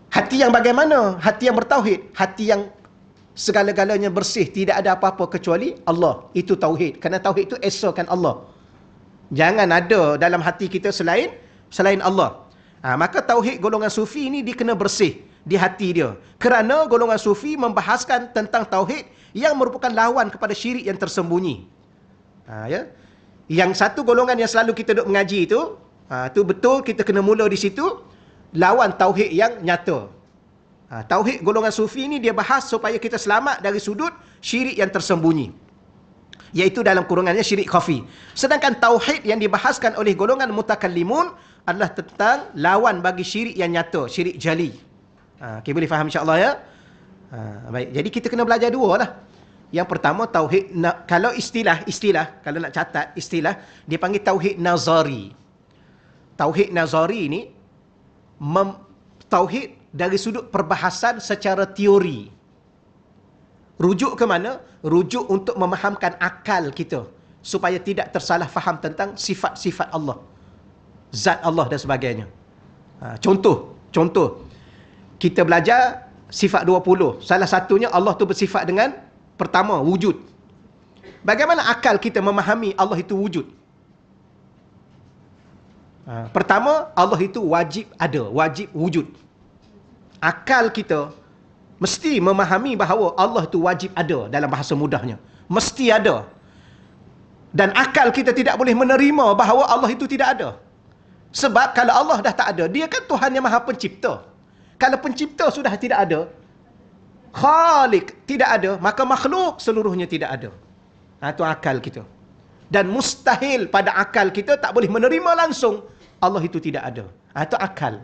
Hati yang bagaimana? Hati yang bertauhid. Hati yang segala-galanya bersih, tidak ada apa-apa kecuali Allah. Itu tauhid. Kerana tauhid itu esakan Allah. Jangan ada dalam hati kita selain Allah. Maka tauhid golongan sufi ini dia kena bersih di hati dia. Kerana golongan sufi membahaskan tentang tauhid yang merupakan lawan kepada syirik yang tersembunyi. Ya. Yang satu golongan yang selalu kita duk mengaji itu, tu betul kita kena mula di situ, lawan tauhid yang nyata. Tauhid golongan sufi ini dia bahas supaya kita selamat dari sudut syirik yang tersembunyi, iaitu dalam kurungannya syirik khafi. Sedangkan tauhid yang dibahaskan oleh golongan mutakallimun adalah tentang lawan bagi syirik yang nyata, syirik jali. Okay, boleh faham insya-Allah ya? Baik, jadi kita kena belajar dua lah. Yang pertama tauhid, kalau istilah, kalau nak catat istilah, dia panggil tauhid nazari. Tauhid nazari ini tauhid dari sudut perbahasan secara teori. Rujuk ke mana? Rujuk untuk memahamkan akal kita supaya tidak tersalah faham tentang sifat-sifat Allah, zat Allah dan sebagainya. Contoh kita belajar sifat 20. Salah satunya Allah tu bersifat dengan pertama, wujud. Bagaimana akal kita memahami Allah itu wujud? Pertama, Allah itu wajib ada, wajib wujud. Akal kita mesti memahami bahawa Allah itu wajib ada dalam bahasa mudahnya. Mesti ada. Dan akal kita tidak boleh menerima bahawa Allah itu tidak ada. Sebab kalau Allah dah tak ada, dia kan Tuhan yang Maha Pencipta. Kalau pencipta sudah tidak ada, Khalik tidak ada, maka makhluk seluruhnya tidak ada. Itu akal kita. Dan mustahil pada akal kita tak boleh menerima langsung Allah itu tidak ada. Itu akal.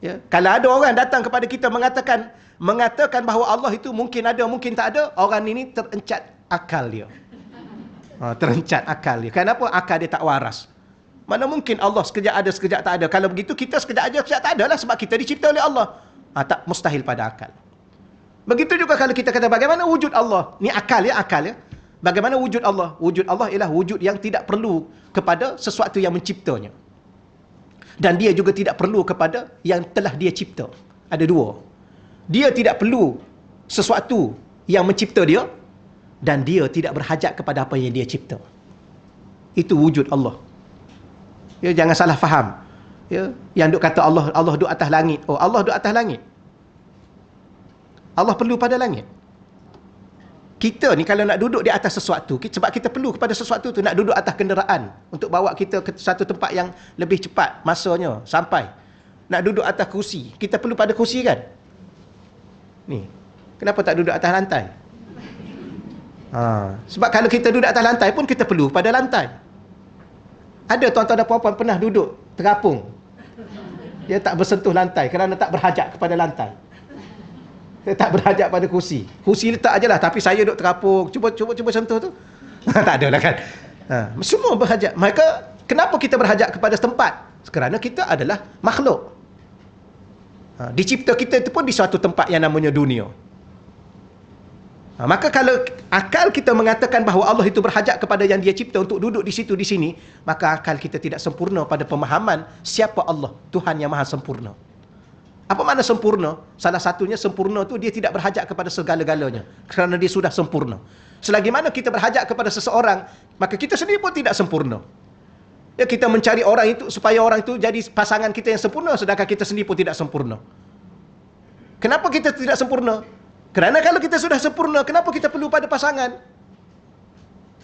Ya. Kalau ada orang datang kepada kita mengatakan bahawa Allah itu mungkin ada, mungkin tak ada, orang ini terencat akal dia. Terencat akal dia. Kenapa? Akal dia tak waras. Mana mungkin Allah sekejap ada, sekejap tak ada. Kalau begitu, kita sekejap ada, sekejap tak ada lah. Sebab kita dicipta oleh Allah. Tak mustahil pada akal. Begitu juga kalau kita kata bagaimana wujud Allah. Ni akal ya, akal ya. Bagaimana wujud Allah? Wujud Allah ialah wujud yang tidak perlu kepada sesuatu yang menciptanya. Dan dia juga tidak perlu kepada yang telah dia cipta. Ada dua. Dia tidak perlu sesuatu yang mencipta dia. Dan dia tidak berhajat kepada apa yang dia cipta. Itu wujud Allah. Ya, jangan salah faham. Ya, yang duk kata Allah duk atas langit. Oh, Allah duk atas langit. Allah perlu pada langit. Kita ni kalau nak duduk di atas sesuatu, sebab kita perlu kepada sesuatu tu, nak duduk atas kenderaan untuk bawa kita ke satu tempat yang lebih cepat masanya sampai. Nak duduk atas kursi, kita perlu pada kursi kan? Ni. Kenapa tak duduk atas lantai? Sebab kalau kita duduk atas lantai pun kita perlu pada lantai. Ada tuan-tuan dan puan-puan pernah duduk terapung. Dia tak bersentuh lantai kerana tak berhajat kepada lantai. Dia tak berhajat pada kursi. Kursi letak aje lah, tapi saya duduk terapung. Cuba sentuh tu. Tak ada lah kan. Semua berhajat. Maka kenapa kita berhajat kepada tempat? Kerana kita adalah makhluk. Dicipta kita itu pun di suatu tempat yang namanya dunia. Maka kalau akal kita mengatakan bahawa Allah itu berhajat kepada yang dia cipta untuk duduk di situ, di sini, maka akal kita tidak sempurna pada pemahaman siapa Allah, Tuhan yang maha sempurna. Apa makna sempurna? Salah satunya sempurna tu dia tidak berhajat kepada segala-galanya kerana dia sudah sempurna. Selagi mana kita berhajat kepada seseorang, maka kita sendiri pun tidak sempurna. Ya, kita mencari orang itu supaya orang itu jadi pasangan kita yang sempurna, sedangkan kita sendiri pun tidak sempurna. Kenapa kita tidak sempurna? Kerana kalau kita sudah sempurna, kenapa kita perlu pada pasangan?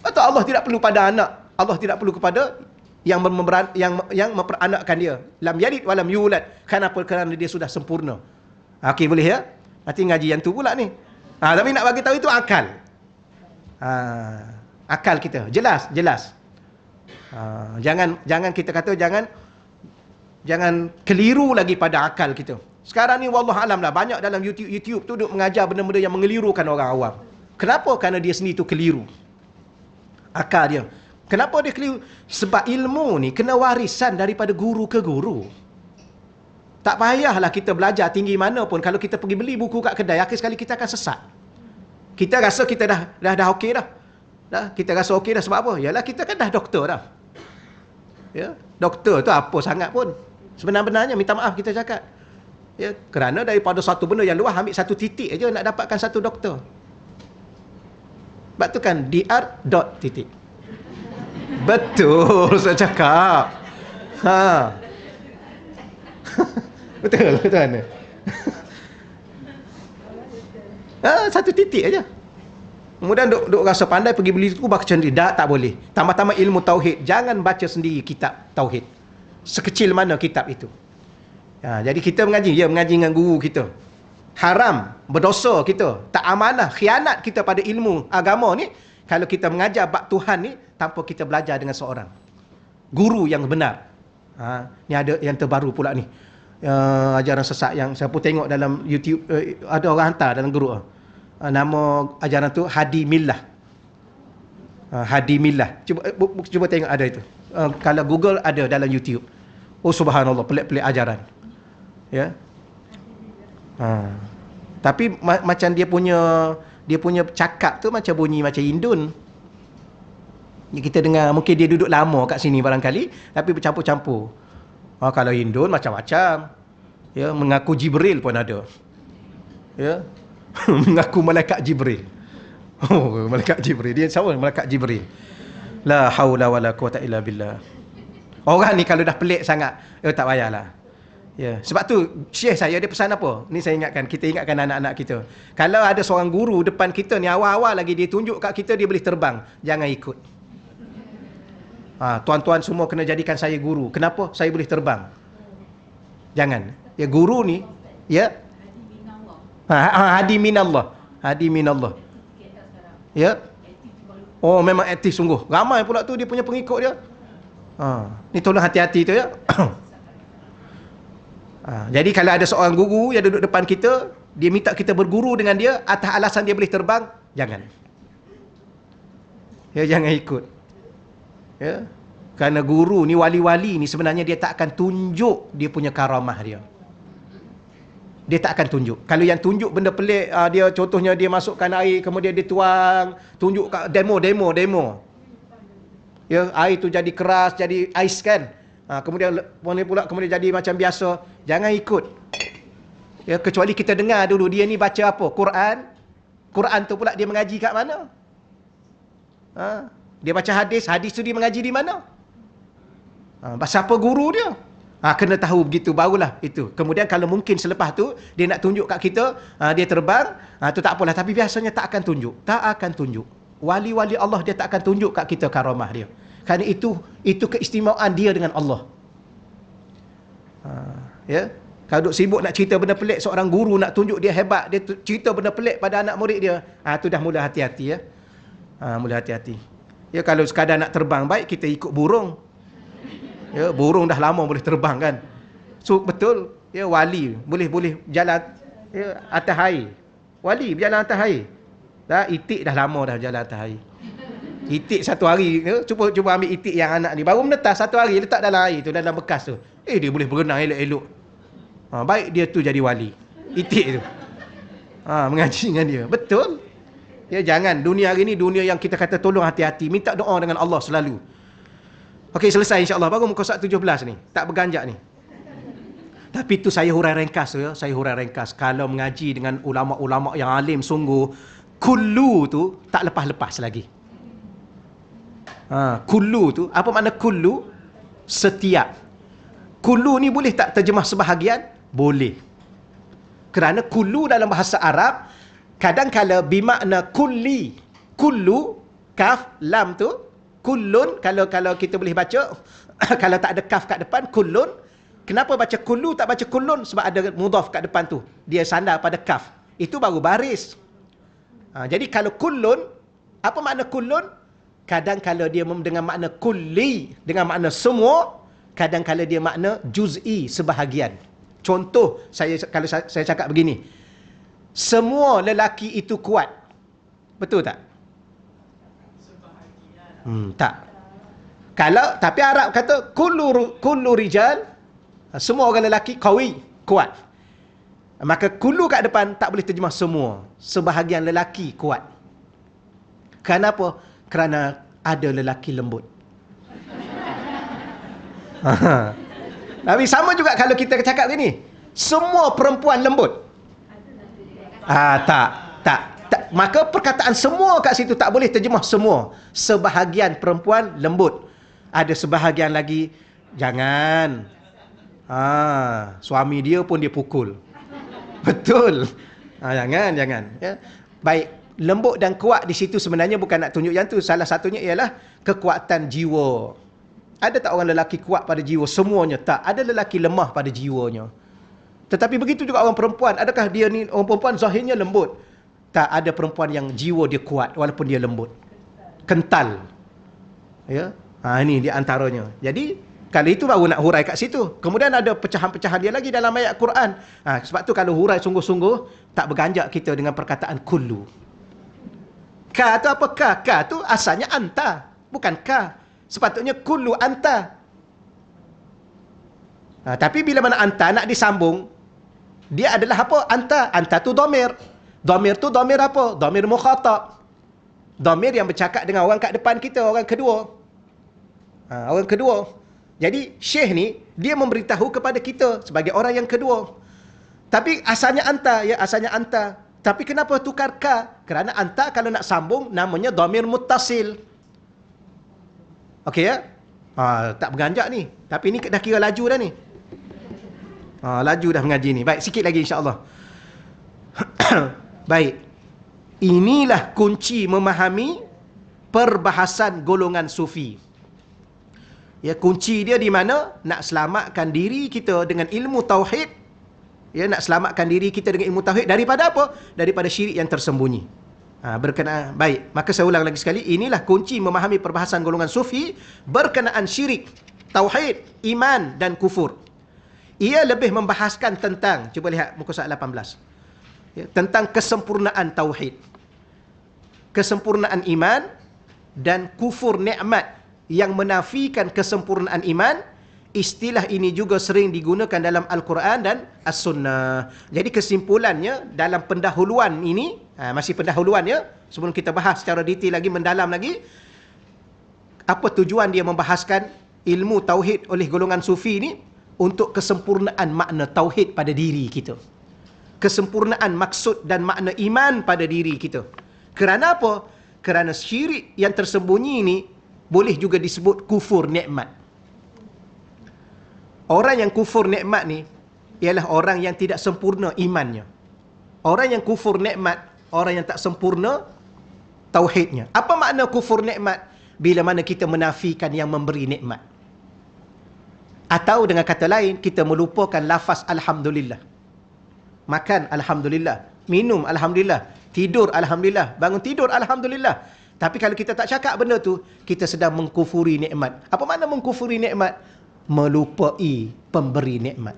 Atau Allah tidak perlu pada anak? Allah tidak perlu kepada yang memperanakkan dia. Lam yalid wa lam yulad. Kenapa? Kerana dia sudah sempurna. Okey, boleh ya? Nanti ngaji yang tu pula ni. Tapi nak bagi tahu itu akal. Akal kita. Jelas. Jangan kita kata jangan keliru lagi pada akal kita. Sekarang ni wallahualam lah, banyak dalam YouTube tu duk mengajar benda-benda yang mengelirukan orang awam. Kenapa? Kerana dia sendiri tu keliru. Akal dia. Kenapa dia keliru? Sebab ilmu ni kena warisan daripada guru ke guru. Tak payahlah kita belajar tinggi mana pun, kalau kita pergi beli buku kat kedai, akhir sekali kita akan sesat. Kita rasa kita dah okey dah. Kita rasa okey dah sebab apa? Yalah kita kan dah doktor dah. Ya, doktor tu apa sangat pun. Sebenar-benarnya minta maaf kita cakap. Ya, kerana daripada satu benda yang luas ambil satu titik aja nak dapatkan satu doktor. Sebab tu kan dr dot titik. Betul saya cakap. Ha. Betul mana? Satu titik aja. Kemudian duk rasa pandai pergi beli tu baca sendiri. Tak boleh. Tambah-tambah ilmu tauhid. Jangan baca sendiri kitab tauhid. Sekecil mana kitab itu. Jadi kita mengaji dengan guru kita. Haram, berdosa kita, tak amanah, khianat kita pada ilmu agama ni kalau kita mengajar bab Tuhan ni tanpa kita belajar dengan seorang guru yang benar. Ni ada yang terbaru pula ni. Ajaran sesat yang saya pun tengok dalam YouTube, ada orang hantar dalam guru. Nama ajaran tu Hadi Millah. Hadi Millah. Cuba tengok ada itu. Kalau Google ada dalam YouTube. Oh subhanallah, pelik-pelik ajaran. Ya. Tapi macam dia punya cakap tu macam bunyi macam Indun. Kita dengar, mungkin dia duduk lama kat sini barangkali, tapi bercampur-campur. Kalau Indun macam-macam. Ya, mengaku Jibril pun ada. Ya. Mengaku malaikat Jibril. Oh, malaikat Jibril. Dia siapa malaikat Jibril? La haula wala quwata illa billah. Orang ni kalau dah pelik sangat, tak payahlah. Ya, sebab tu Syekh saya dia pesan apa? Ni saya ingatkan, kita ingatkan anak-anak kita. Kalau ada seorang guru depan kita ni awal-awal lagi dia tunjuk kat kita dia boleh terbang, jangan ikut. Tuan-tuan semua kena jadikan saya guru. Kenapa? Saya boleh terbang. Jangan. Ya guru ni, ya. Hadi minallah. Hadi minallah. Ya. Oh memang aktif sungguh. Ramai pula tu dia punya pengikut dia. Ni tolong hati-hati tu ya. Jadi kalau ada seorang guru yang duduk depan kita, dia minta kita berguru dengan dia atas alasan dia boleh terbang, jangan. Ya, jangan ikut. Ya. Kerana guru ni, wali-wali ni sebenarnya dia tak akan tunjuk dia punya karamah dia. Dia tak akan tunjuk. Kalau yang tunjuk benda pelik, dia contohnya dia masukkan air kemudian dia tuang, tunjuk kat demo. Ya, air tu jadi keras, jadi ais kan. Kemudian kemudian jadi macam biasa. Jangan ikut. Ya, kecuali kita dengar dulu dia ni baca apa? Quran tu pula dia mengaji kat mana? Dia baca hadis tu dia mengaji di mana? Siapa guru dia? Kena tahu begitu barulah itu. Kemudian kalau mungkin selepas tu dia nak tunjuk kat kita, dia terbang, tu tak apalah, tapi biasanya tak akan tunjuk. Tak akan tunjuk. Wali-wali Allah dia tak akan tunjuk kat kita karamah dia. Kerana itu keistimewaan dia dengan Allah. Ya. Kalau duk sibuk nak cerita benda pelik, seorang guru nak tunjuk dia hebat, dia cerita benda pelik pada anak murid dia, tu dah mula hati-hati ya. Mula hati-hati. Ya, kalau sekadar nak terbang baik kita ikut burung. Ya, burung dah lama boleh terbang kan. So betul, ya wali boleh jalan ya atas air. Wali berjalan atas air. Itik dah lama dah jalan atas air. Itik satu hari, cuba ambil itik yang anak ni baru menetas satu hari letak dalam air tu, dalam bekas tu. Dia boleh berenang elok-elok. Baik dia tu jadi wali. Itik tu. Mengaji dengan dia. Betul. Ya, jangan. Dunia hari ni dunia yang kita kata tolong hati-hati. Minta doa dengan Allah selalu. Okey, selesai insya-Allah. Baru muka surat 17 ni. Tak berganjak ni. Tapi tu saya hurai ringkas ya. Saya hurai ringkas. Kalau mengaji dengan ulama-ulama yang alim sungguh, kullu tu tak lepas-lepas lagi. Kullu tu, apa makna kullu? Setiap. Kullu ni boleh tak terjemah sebahagian? Boleh. Kerana kullu dalam bahasa Arab kadang-kala bermakna kulli. Kullu, kaf, lam tu, kullun, kalau kita boleh baca, kalau tak ada kaf kat depan, kullun. Kenapa baca kullu tak baca kullun? Sebab ada mudhaf kat depan tu. Dia sandar pada kaf. Itu baru baris. Jadi kalau kullun, apa makna kullun? Kadang-kala dia dengan makna kulli, dengan makna semua. Kadang-kala dia makna juz'i, sebahagian. Contoh, kalau saya cakap begini. Semua lelaki itu kuat. Betul tak? Tak. Tapi Arab kata kullu rijal, semua orang lelaki qawi, kuat. Maka kullu kat depan tak boleh terjemah semua. Sebahagian lelaki kuat. Kenapa? Kerana ada lelaki lembut. Tapi sama juga kalau kita cakap gini, semua perempuan lembut. Tak. Maka perkataan semua kat situ tak boleh terjemah semua. Sebahagian perempuan lembut. Ada sebahagian lagi, jangan. Suami dia pun dia pukul. Betul. Jangan. Ya. Baik, lembut dan kuat di situ sebenarnya bukan nak tunjuk yang tu. Salah satunya ialah kekuatan jiwa. Ada tak orang lelaki kuat pada jiwa? Semuanya tak. Ada lelaki lemah pada jiwanya. Tetapi begitu juga orang perempuan. Adakah dia ni orang perempuan zahirnya lembut? Tak, ada perempuan yang jiwa dia kuat walaupun dia lembut. Kental. Ya. Ini di antaranya. Jadi, kalau itu baru nak hurai kat situ. Kemudian ada pecahan-pecahan dia lagi dalam ayat Quran. Sebab tu kalau hurai sungguh-sungguh, tak berganjak kita dengan perkataan kullu. Ka tu apa ka? Ka tu asalnya anta. Bukan ka. Sepatutnya kullu anta. Tapi bila mana anta nak disambung, dia adalah apa? Anta. Anta tu domir. Domir tu domir apa? Domir mukhatab. Domir yang bercakap dengan orang kat depan kita, orang kedua. Orang kedua. Jadi Syekh ni dia memberitahu kepada kita sebagai orang yang kedua. Tapi asalnya anta, ya, asalnya anta. Tapi kenapa tukar ka? Kerana anta kalau nak sambung namanya dhamir muttasil. Okey ya? Tak berganjak ni. Tapi ni dah kira laju dah ni. Laju dah mengaji ni. Baik, sikit lagi insya-Allah. Baik. Inilah kunci memahami perbahasan golongan sufi. Ya, kunci dia di mana? Nak selamatkan diri kita dengan ilmu tauhid. Ya, nak selamatkan diri kita dengan ilmu tauhid daripada apa? Daripada syirik yang tersembunyi. Berkenaan. Baik, maka saya ulang lagi sekali, inilah kunci memahami perbahasan golongan sufi berkenaan syirik, tauhid, iman dan kufur. Ia lebih membahaskan tentang, cuba lihat muka surat 18. Ya, tentang kesempurnaan tauhid, kesempurnaan iman dan kufur nikmat yang menafikan kesempurnaan iman. Istilah ini juga sering digunakan dalam Al-Quran dan As-Sunnah. Jadi kesimpulannya dalam pendahuluan ini, masih pendahuluan ya, sebelum kita bahas secara detail lagi, mendalam lagi, apa tujuan dia membahaskan ilmu tauhid oleh golongan sufi ini? Untuk kesempurnaan makna tauhid pada diri kita. Kesempurnaan maksud dan makna iman pada diri kita. Kerana apa? Kerana syirik yang tersembunyi ini boleh juga disebut kufur nikmat. Orang yang kufur nikmat ni ialah orang yang tidak sempurna imannya. Orang yang kufur nikmat, orang yang tak sempurna tauhidnya. Apa makna kufur nikmat? Bila mana kita menafikan yang memberi nikmat. Atau dengan kata lain, kita melupakan lafaz alhamdulillah. Makan alhamdulillah, minum alhamdulillah, tidur alhamdulillah, bangun tidur alhamdulillah. Tapi kalau kita tak cakap benda tu, kita sedang mengkufuri nikmat. Apa makna mengkufuri nikmat? Melupai pemberi nikmat.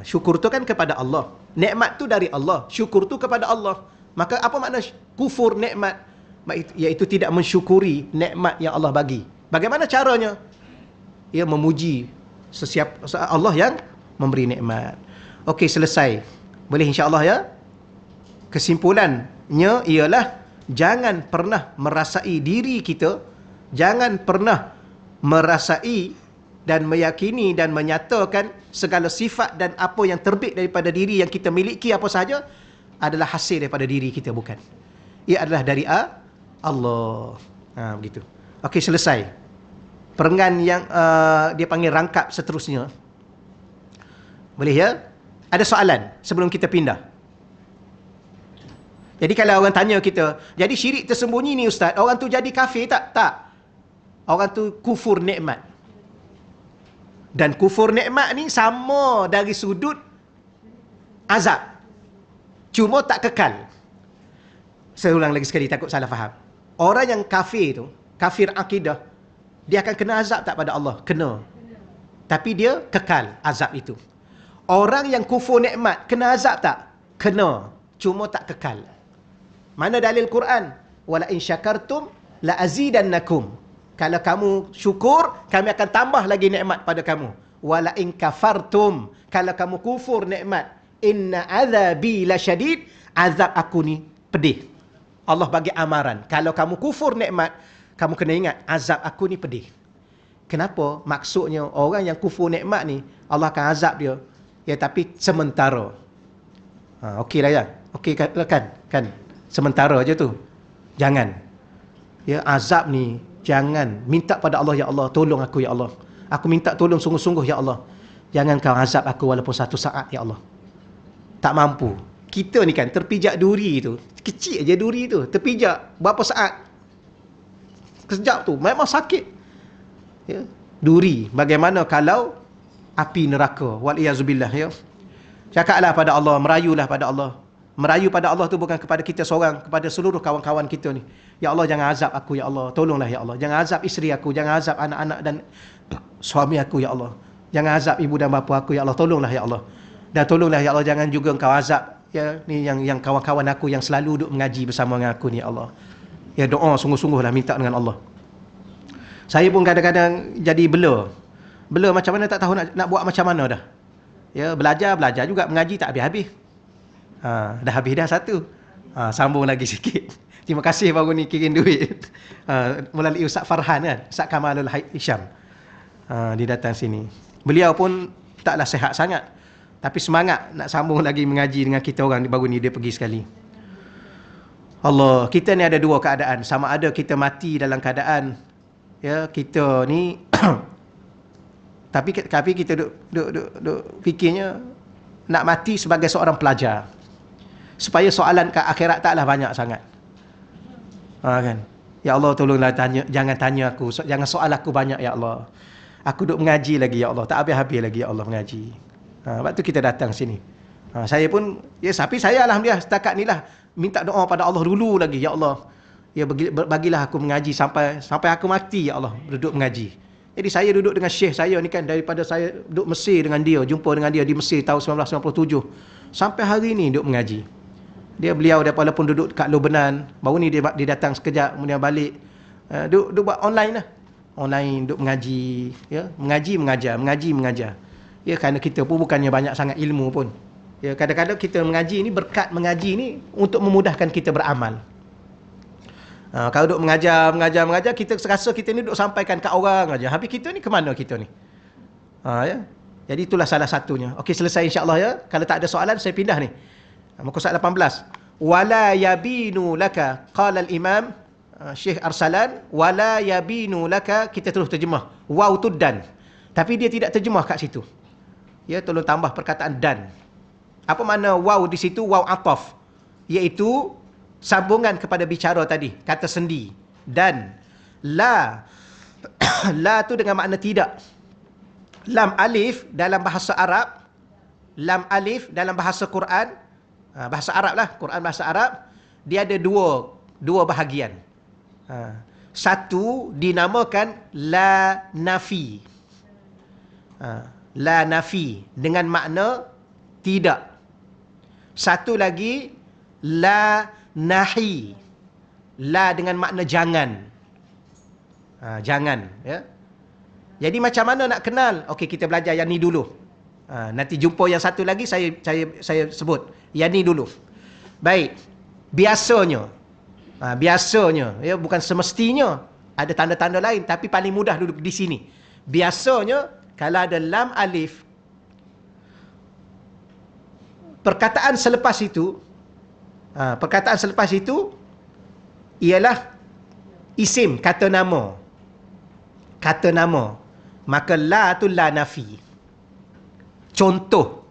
Syukur tu kan kepada Allah. Nikmat tu dari Allah. Syukur tu kepada Allah. Maka apa makna kufur nikmat? Iaitu tidak mensyukuri nikmat yang Allah bagi. Bagaimana caranya? Ia memuji Allah yang memberi nikmat. Okey, selesai. Boleh insya-Allah ya? Kesimpulannya ialah jangan pernah merasai diri kita, jangan pernah merasai dan meyakini dan menyatakan segala sifat dan apa yang terbit daripada diri yang kita miliki apa sahaja adalah hasil daripada diri kita, bukan. Ia adalah dari Allah. Begitu. Okey, selesai. Perenggan yang dia panggil rangkap seterusnya. Boleh ya? Ada soalan sebelum kita pindah? Jadi kalau orang tanya kita, jadi syirik tersembunyi ni ustaz, orang tu jadi kafir tak? Tak. Orang tu kufur nikmat. Dan kufur nikmat ni sama dari sudut azab. Cuma tak kekal. Saya ulang lagi sekali, takut salah faham. Orang yang kafir tu, kafir akidah, dia akan kena azab tak pada Allah? Kena. Tapi dia kekal azab itu. Orang yang kufur nikmat, kena azab tak? Kena. Cuma tak kekal. Mana dalil Quran? Wala in syakartum la azidannakum. Kalau kamu syukur, kami akan tambah lagi nikmat pada kamu. Wala in kafartum, kalau kamu kufur nikmat, inna azabi lasyadid, azab aku ni pedih. Allah bagi amaran, kalau kamu kufur nikmat, kamu kena ingat azab aku ni pedih. Kenapa? Maksudnya orang yang kufur nikmat ni Allah akan azab dia, ya, tapi sementara. Okey lah ya. Okey kan? Sementara je tu. Jangan. Ya, azab ni jangan minta pada Allah, ya Allah, tolong aku ya Allah. Aku minta tolong sungguh-sungguh ya Allah. Jangan kau azab aku walaupun satu saat ya Allah. Tak mampu. Kita ni kan terpijak duri tu. Kecil je duri tu. Terpijak berapa saat. Sekejap tu. Memang sakit. Ya. Duri. Bagaimana kalau api neraka. Waliyazubillah ya. Cakaplah pada Allah. Merayulah pada Allah. Merayu pada Allah tu bukan kepada kita seorang. Kepada seluruh kawan-kawan kita ni. Ya Allah, jangan azab aku ya Allah. Tolonglah ya Allah. Jangan azab isteri aku. Jangan azab anak-anak dan suami aku ya Allah. Jangan azab ibu dan bapa aku ya Allah. Tolonglah ya Allah. Dan tolonglah ya Allah, jangan juga engkau azab ya ni yang kawan-kawan aku yang selalu duduk mengaji bersama dengan aku ni ya Allah. Ya, doa sungguh-sungguhlah minta dengan Allah. Saya pun kadang-kadang jadi bela macam mana, tak tahu nak buat macam mana dah. Ya, belajar juga, mengaji tak habis-habis. Dah habis dah satu. Sambung lagi sikit. Terima kasih baru ni kirim duit. Melalui Ustaz Farhan kan, Ustaz Kamalul Hisham. Dia datang sini. Beliau pun taklah sihat sangat, tapi semangat nak sambung lagi mengaji dengan kita orang. Baru ni dia pergi sekali. Allah, kita ni ada dua keadaan. Sama ada kita mati dalam keadaan ya kita ni tapi kita duk fikirnya nak mati sebagai seorang pelajar, supaya soalan ke akhirat taklah banyak sangat. Kan? Ya Allah, tolonglah jangan tanya aku, jangan soal aku banyak ya Allah. Aku duk mengaji lagi ya Allah, tak habis-habis lagi ya Allah mengaji. Sebab tu kita datang sini. Saya pun, ya, tapi saya alhamdulillah setakat ni lah minta doa pada Allah dulu lagi, ya Allah. Ya, bagilah aku mengaji sampai aku mati ya Allah, duduk mengaji. Jadi saya duduk dengan syekh saya ni kan, daripada saya duduk Mesir dengan dia, jumpa dengan dia di Mesir tahun 1997 sampai hari ni duduk mengaji. Beliau walaupun duduk kat Lubnan, baru ni dia datang sekejap kemudian balik. Duduk buat online lah. Online duduk mengaji, ya, mengajar. Ya, kerana kita pun bukannya banyak sangat ilmu pun. Ya, kadang-kadang kita mengaji ni, berkat mengaji ni untuk memudahkan kita beramal. Kalau duduk mengajar, kita rasa kita ni duduk sampaikan kat orang aja. Habis kita ni ke mana kita ni? Ya. Jadi itulah salah satunya. Okey, selesai insya-Allah ya. Kalau tak ada soalan saya pindah ni. Muka surat 18. Wala yabinu laka, qala al-imam Syekh Arsalan, wala yabinu laka, kita terus terjemah. Waw tu dan. Tapi dia tidak terjemah kat situ. Ya, tolong tambah perkataan dan. Apa makna waw di situ? Waw ataf. Iaitu sambungan kepada bicara tadi, kata sendi. Dan la la tu dengan makna tidak. Lam alif dalam bahasa Arab, lam alif dalam bahasa Quran, bahasa Arab lah, Quran bahasa Arab, dia ada dua bahagian. Satu dinamakan la nafi. La nafi dengan makna tidak. Satu lagi la nahi. La dengan makna jangan. Jangan, ya. Jadi macam mana nak kenal? Okey, kita belajar yang ni dulu. Nanti jumpa yang satu lagi saya sebut. Yang ni dulu. Baik. Biasanya, ya, bukan semestinya, ada tanda-tanda lain, tapi paling mudah duduk di sini. Biasanya kalau ada lam alif, perkataan selepas itu ialah isim, kata nama. Maka la tu la nafi. Contoh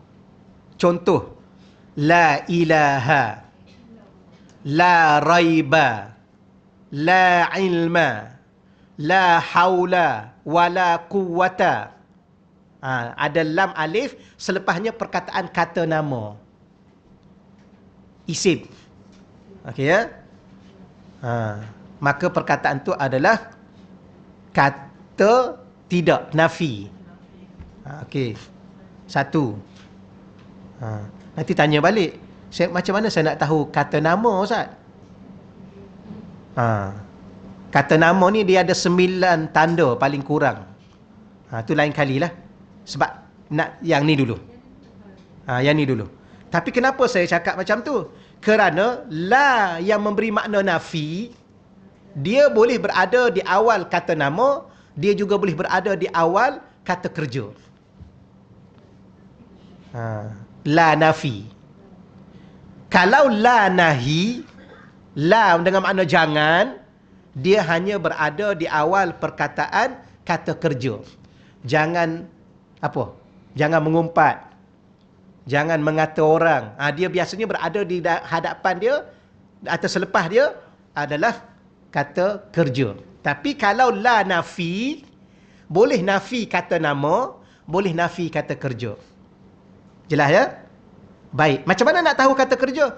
la ilaha, la raiba, la ilma, la haula wala quwwata. Ada lam alif, selepasnya perkataan kata nama, isim. Okey ya. Maka perkataan tu adalah kata tidak, nafi. Okey. Satu. Nanti tanya balik, macam mana saya nak tahu kata nama, Ustaz? Kata nama ni dia ada 9 tanda paling kurang. Tu lain kali lah. Sebab nak yang ni dulu. Yang ni dulu. Tapi kenapa saya cakap macam tu? Kerana la yang memberi makna nafi, dia boleh berada di awal kata nama, dia juga boleh berada di awal kata kerja. La nafi. Kalau la nahi, la dengan makna jangan, dia hanya berada di awal perkataan kata kerja. Jangan apa? Jangan mengumpat. Jangan mengata orang. Dia biasanya berada di hadapan dia atau selepas dia adalah kata kerja. Tapi kalau la nafi, boleh nafi kata nama, boleh nafi kata kerja. Jelas ya? Baik. Macam mana nak tahu kata kerja?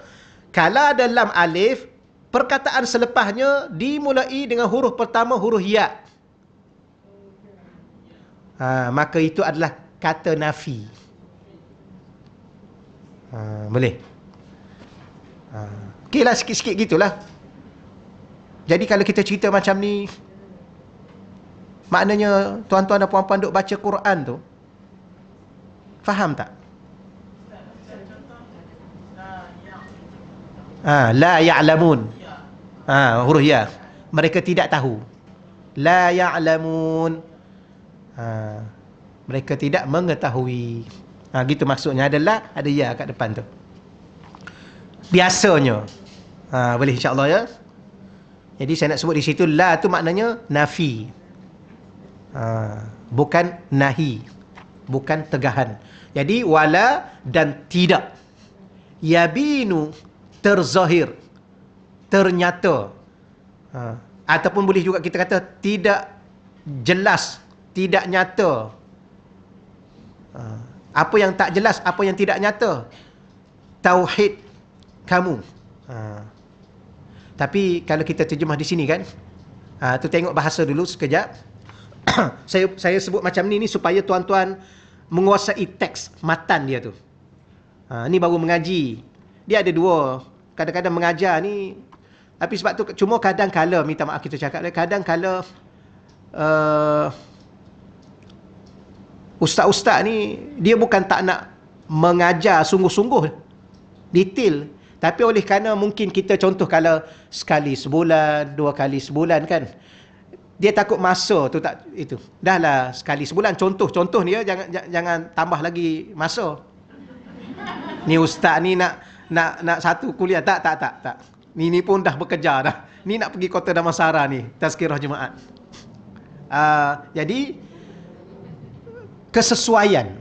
Kalau ada lam alif, perkataan selepasnya dimulai dengan huruf pertama huruf ya. Maka itu adalah kata nafi. Boleh. Okeylah, sikit-sikit gitulah. Jadi kalau kita cerita macam ni, maknanya tuan-tuan dan puan-puan duk baca Quran tu, faham tak? La ya'lamun. Huruf ya. Mereka tidak tahu. La ya'lamun. Mereka tidak mengetahui. Gitu maksudnya. Adalah ada ya kat depan tu. Biasanya. Boleh insya-Allah ya. Jadi saya nak sebut di situ la tu maknanya nafi. Bukan nahi. Bukan tegahan. Jadi wala dan tidak. Yabinu, terzahir, ternyata. Ataupun boleh juga kita kata tidak jelas, tidak nyata. Apa yang tak jelas, apa yang tidak nyata? Tauhid kamu. Tapi kalau kita terjemah di sini kan, tu tengok bahasa dulu sekejap. saya sebut macam ni supaya tuan-tuan menguasai teks matan dia tu. Ni baru mengaji. Dia ada dua. Kadang-kadang mengajar ni, tapi sebab tu cuma kadang-kala, minta maaf kita cakap, kadang-kala ustaz-ustaz ni dia bukan tak nak mengajar sungguh-sungguh detail, tapi oleh kerana mungkin kita contoh kalau sekali sebulan, 2 kali sebulan kan, dia takut masa tu tak itu. Dah lah sekali sebulan contoh ni ya, jangan tambah lagi masa. Ni ustaz ni nak satu kuliah tak. Ni pun dah bekerja dah. Ni nak pergi Kota Damansara ni, tazkirah Jumaat. Jadi kesesuaian.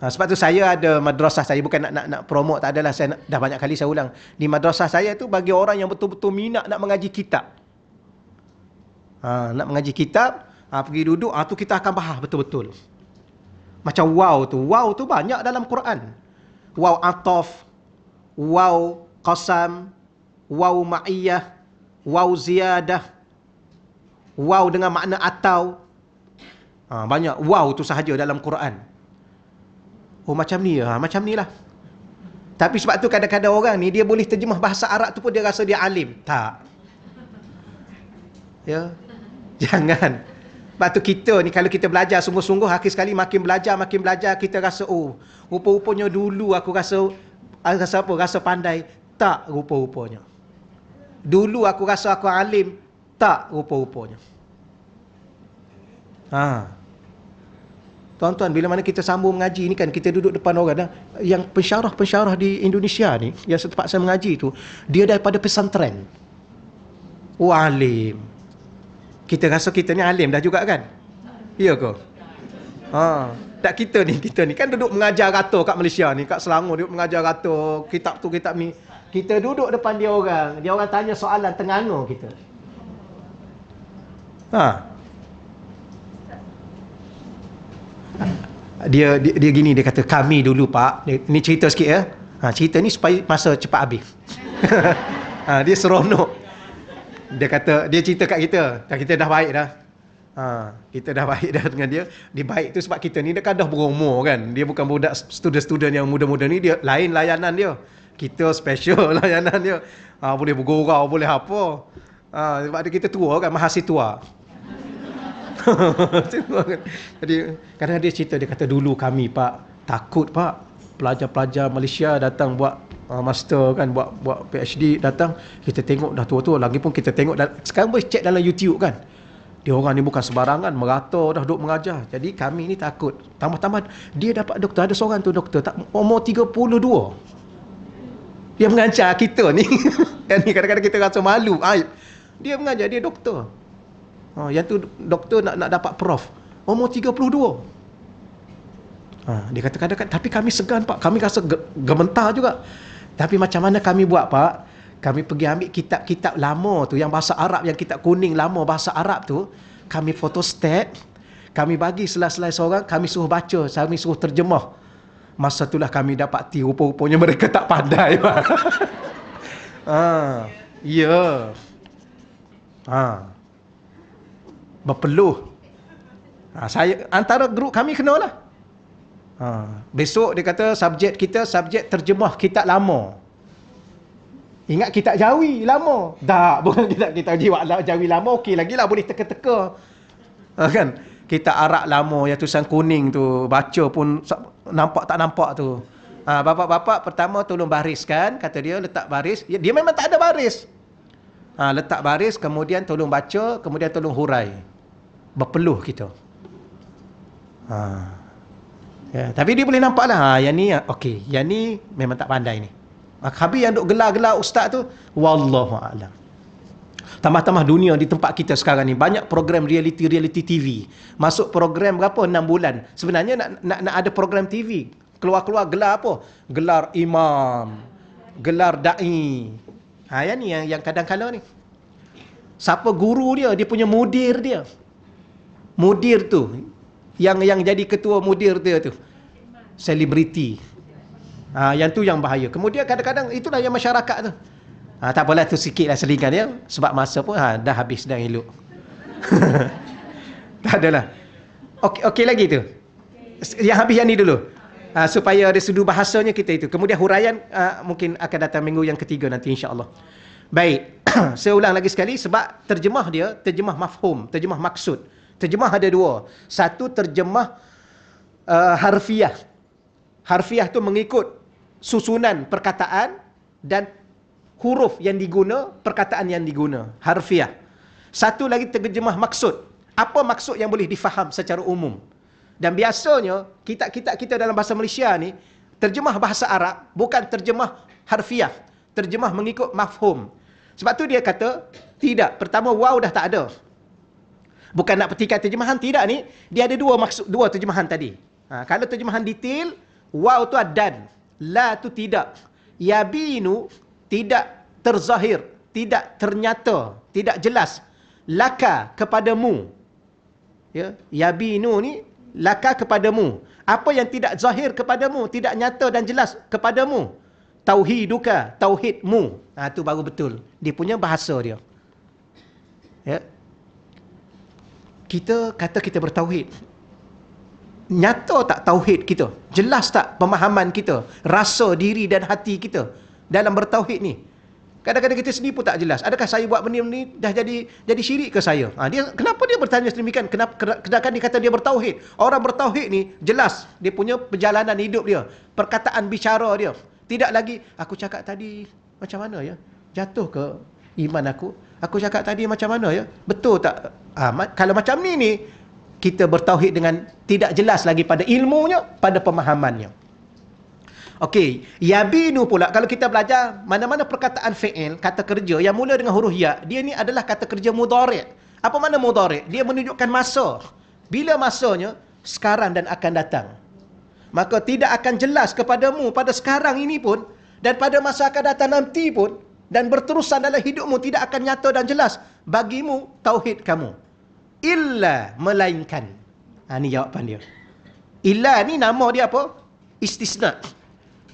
Sebab tu saya ada madrasah saya, bukan nak promote, tak adalah, saya dah banyak kali saya ulang. Di madrasah saya tu bagi orang yang betul-betul minat nak mengaji kitab. Nak mengaji kitab, pergi duduk, tu kita akan bahas betul-betul. Macam waw tu banyak dalam Quran. Waw ataf, waw qasam, waw ma'iyah, waw ziyadah, waw dengan makna atau. Banyak waw tu sahaja dalam Quran. Macam ni ya, macam ni lah. Tapi sebab tu kadang-kadang orang ni dia boleh terjemah bahasa Arab tu pun dia rasa dia alim. Tak. Ya. Jangan. Sebab tu kita ni kalau kita belajar sungguh-sungguh, akhir sekali makin belajar kita rasa rupa-rupanya dulu aku rasa apa? Rasa pandai. Tak, rupa-rupanya. Dulu aku rasa aku alim. Tak, rupa-rupanya. Tuan-tuan, bila mana kita sambung mengaji ni kan, kita duduk depan orang dah. Yang pensyarah-pensyarah di Indonesia ni, yang setempat saya mengaji tu, dia daripada pesantren. Alim. Kita rasa kita ni alim dah juga kan? Ya ke? Tak, kita ni kan duduk mengajar rata kat Malaysia ni, kat Selangor duduk mengajar rata, kitab tu kitab ni. Kita duduk depan dia orang tanya soalan tenganga kita. Dia gini, dia kata, kami dulu pak, ni cerita sikit ya. Cerita ni supaya masa cepat habis. Dia seronok. Dia kata, dia cerita kat kita, kita dah baik dah. Kita dah baik dah dengan dia. Dia baik tu sebab kita ni dia kan dah berumur kan. Dia bukan budak student-student yang muda-muda ni, dia lain layanan dia. Kita special layanan dia. Boleh bergurau, boleh apa. Sebab kita tua kan, mahasiswa tua. Jadi kadang dia cerita, dia kata dulu kami Pak takut Pak, pelajar-pelajar Malaysia datang buat master kan, buat PhD datang, kita tengok dah tua-tua, lagi pun kita tengok sekarang boleh check dalam YouTube kan, dia orang ni bukan sembarangan, merata dah duk mengajar. Jadi kami ni takut. Tambah-tambah dia dapat doktor, ada seorang tu doktor tak umur 32, dia mengajar kita ni. Yang ni kadang-kadang kita rasa malu, dia mengajar, dia doktor. Yang tu doktor nak dapat prof, umur 32. Dia kata kadang-kadang, tapi kami segan Pak, kami rasa gementar juga. Tapi macam mana kami buat Pak? Kami pergi ambil kitab-kitab lama tu, yang bahasa Arab, yang kitab kuning lama bahasa Arab tu, kami photostat, kami bagi selai-selai seorang, kami suruh baca, kami suruh terjemah. Masa itulah kami dapat rupa-rupanya mereka tak pandai Pak. Ya. Berpeluh. Saya antara grup kami kenalah. Besok dia kata subjek kita subjek terjemah kitab lama. Ingat kitab Jawi lama. Tak, bukan kitab Jawi lama, okey lagi lah, boleh teka-teka. Kan? Kitab Arab lama yang tulisan kuning tu, baca pun nampak tak nampak tu. Bapak-bapak pertama tolong bariskan, kata dia, letak baris. Dia memang tak ada baris. Letak baris, kemudian tolong baca, kemudian tolong hurai. Berpeluh kita. Ya, tapi dia boleh nampak lah, yang ni okey, yang ni memang tak pandai ni. Habis yang duk gelar-gelar ustaz tu, wallahu a'lam. Tambah-tambah dunia di tempat kita sekarang ni banyak program reality TV. Masuk program berapa? 6 bulan. Sebenarnya nak ada program TV. Keluar-keluar gelar apa? Gelar imam, gelar dai. Yang ni yang kadang-kadang ni. Siapa guru dia? Dia punya mudir dia. Mudir tu, yang jadi ketua mudir dia tu, selebriti. Yang tu yang bahaya. Kemudian kadang-kadang itulah yang masyarakat tu. Tak apalah, tu sikit lah selingan dia. Sebab masa pun dah habis dah elok. Tak adalah. Okey lagi tu. Yang habis yang ni dulu. Supaya ada sudut bahasanya kita itu. Kemudian huraian mungkin akan datang minggu yang ketiga nanti insya-Allah. Baik. Saya ulang lagi sekali, sebab terjemah dia, terjemah mafhum, terjemah maksud. Terjemah ada dua. Satu terjemah harfiah. Harfiah tu mengikut susunan perkataan dan huruf yang diguna, perkataan yang diguna. Harfiah. Satu lagi terjemah maksud. Apa maksud yang boleh difaham secara umum. Dan biasanya kitab-kitab kita dalam bahasa Malaysia ni, terjemah bahasa Arab bukan terjemah harfiah, terjemah mengikut mafhum. Sebab tu dia kata tidak. Pertama, waw dah tak ada. Bukan nak petikan terjemahan, tidak ni. Dia ada dua maksud, dua terjemahan tadi. Kalau terjemahan detail, waw tu dan, la tu tidak. Yabinu tidak terzahir, tidak ternyata, tidak jelas. Laka kepadamu. Ya, yabinu ni laka kepadamu. Apa yang tidak zahir kepadamu, tidak nyata dan jelas kepadamu. Tauhiduka, tauhidmu. Tu baru betul. Dia punya bahasa dia. Ya. Kita kata kita bertauhid. Nyata tak tauhid kita? Jelas tak pemahaman kita? Rasa diri dan hati kita dalam bertauhid ni? Kadang-kadang kita sendiri pun tak jelas. Adakah saya buat benda ni dah jadi syirik ke saya? Kenapa dia bertanya sedemikian? Kenapa dia kata dia bertauhid? Orang bertauhid ni jelas dia punya perjalanan hidup dia, perkataan bicara dia. Tidak lagi aku cakap tadi macam mana ya? Jatuh ke iman aku? Aku cakap tadi macam mana ya? Betul tak? Kalau macam ni kita bertauhid dengan tidak jelas lagi pada ilmunya, pada pemahamannya. Okey, yabinu pula, kalau kita belajar mana-mana perkataan fi'il, kata kerja yang mula dengan huruf ya, dia ni adalah kata kerja mudhari'. Apa makna mudhari'? Dia menunjukkan masa. Bila masanya? Sekarang dan akan datang. Maka tidak akan jelas kepadamu pada sekarang ini pun, dan pada masa akan datang nanti pun, dan berterusan dalam hidupmu tidak akan nyata dan jelas bagimu tauhid kamu. Illa, melainkan. Ni jawapan dia. Illa ni nama dia apa? Istisna.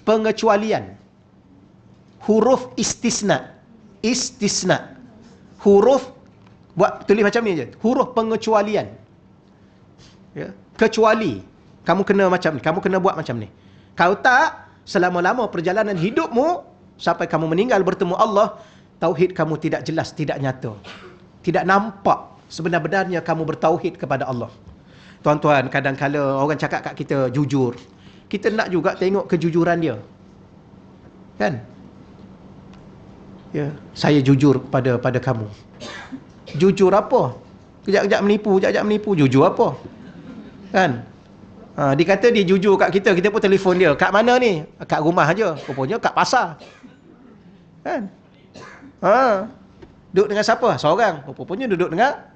Pengecualian. Huruf istisna. Istisna. Huruf, tulis macam ni je. Huruf pengecualian. Ya. Kecuali. Kamu kena macam ni. Kamu kena buat macam ni. Kalau tak, selama-lama perjalanan hidupmu, sampai kamu meninggal bertemu Allah, tauhid kamu tidak jelas, tidak nyata. Tidak nampak. sebenar-benarnya kamu bertauhid kepada Allah. Tuan-tuan, kadang-kala orang cakap kat kita jujur. Kita nak juga tengok kejujuran dia. Kan? Ya, saya jujur pada kamu. Jujur apa? Kejap-kejap menipu, jujur apa? Kan? Dia kata dia jujur kat kita, kita pun telefon dia. Kat mana ni? Kat rumah aja. Rupanya kat pasar. Kan? Duduk dengan siapa? Seorang. Rupanya duduk dengan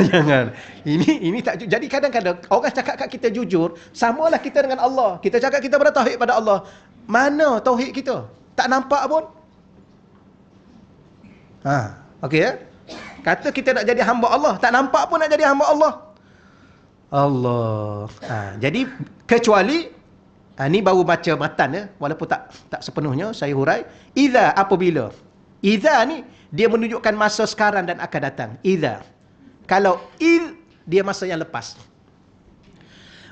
jangan. Ini tak. Jadi kadang-kadang orang cakap kat kita jujur, samalah kita dengan Allah. Kita cakap kita bertauhid pada Allah. Mana tauhid kita? Tak nampak pun. Okey ya? Kata kita nak jadi hamba Allah, tak nampak pun nak jadi hamba Allah. Allah. Jadi kecuali ni baru baca matan ya, walaupun tak sepenuhnya saya hurai. Idza, apabila. Idza ni dia menunjukkan masa sekarang dan akan datang. Idza. Kalau id, dia masa yang lepas.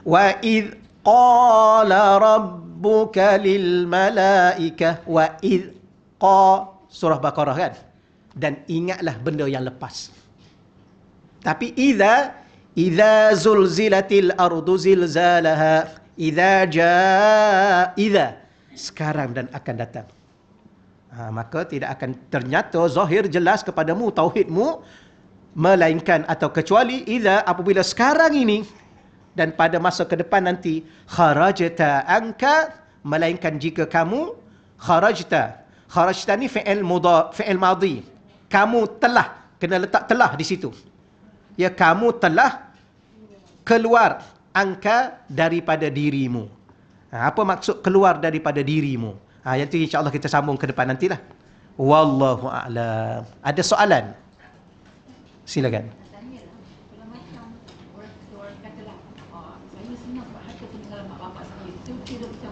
Wa id qala rabbuka lil malaikah, wa id surah Baqarah kan. Dan ingatlah benda yang lepas. Tapi idza zulzilatil ardu zilzalaha, idza sekarang dan akan datang. Maka tidak akan ternyata zahir jelas kepadamu tauhidmu, melainkan atau kecuali idza, apabila sekarang ini dan pada masa ke depan nanti, kharajta anka, melainkan jika kamu kharajta ni fi'il madhi, kamu telah, kena letak telah di situ. Ya, kamu telah keluar angka daripada dirimu. Apa maksud keluar daripada dirimu? Yang tu insya-Allah kita sambung ke depan nantilah. Wallahu a'lam. Ada soalan? Silakan. Kalau macam orang katalah, saya senang buat harta peninggalan mak bapak saya, itu tidak macam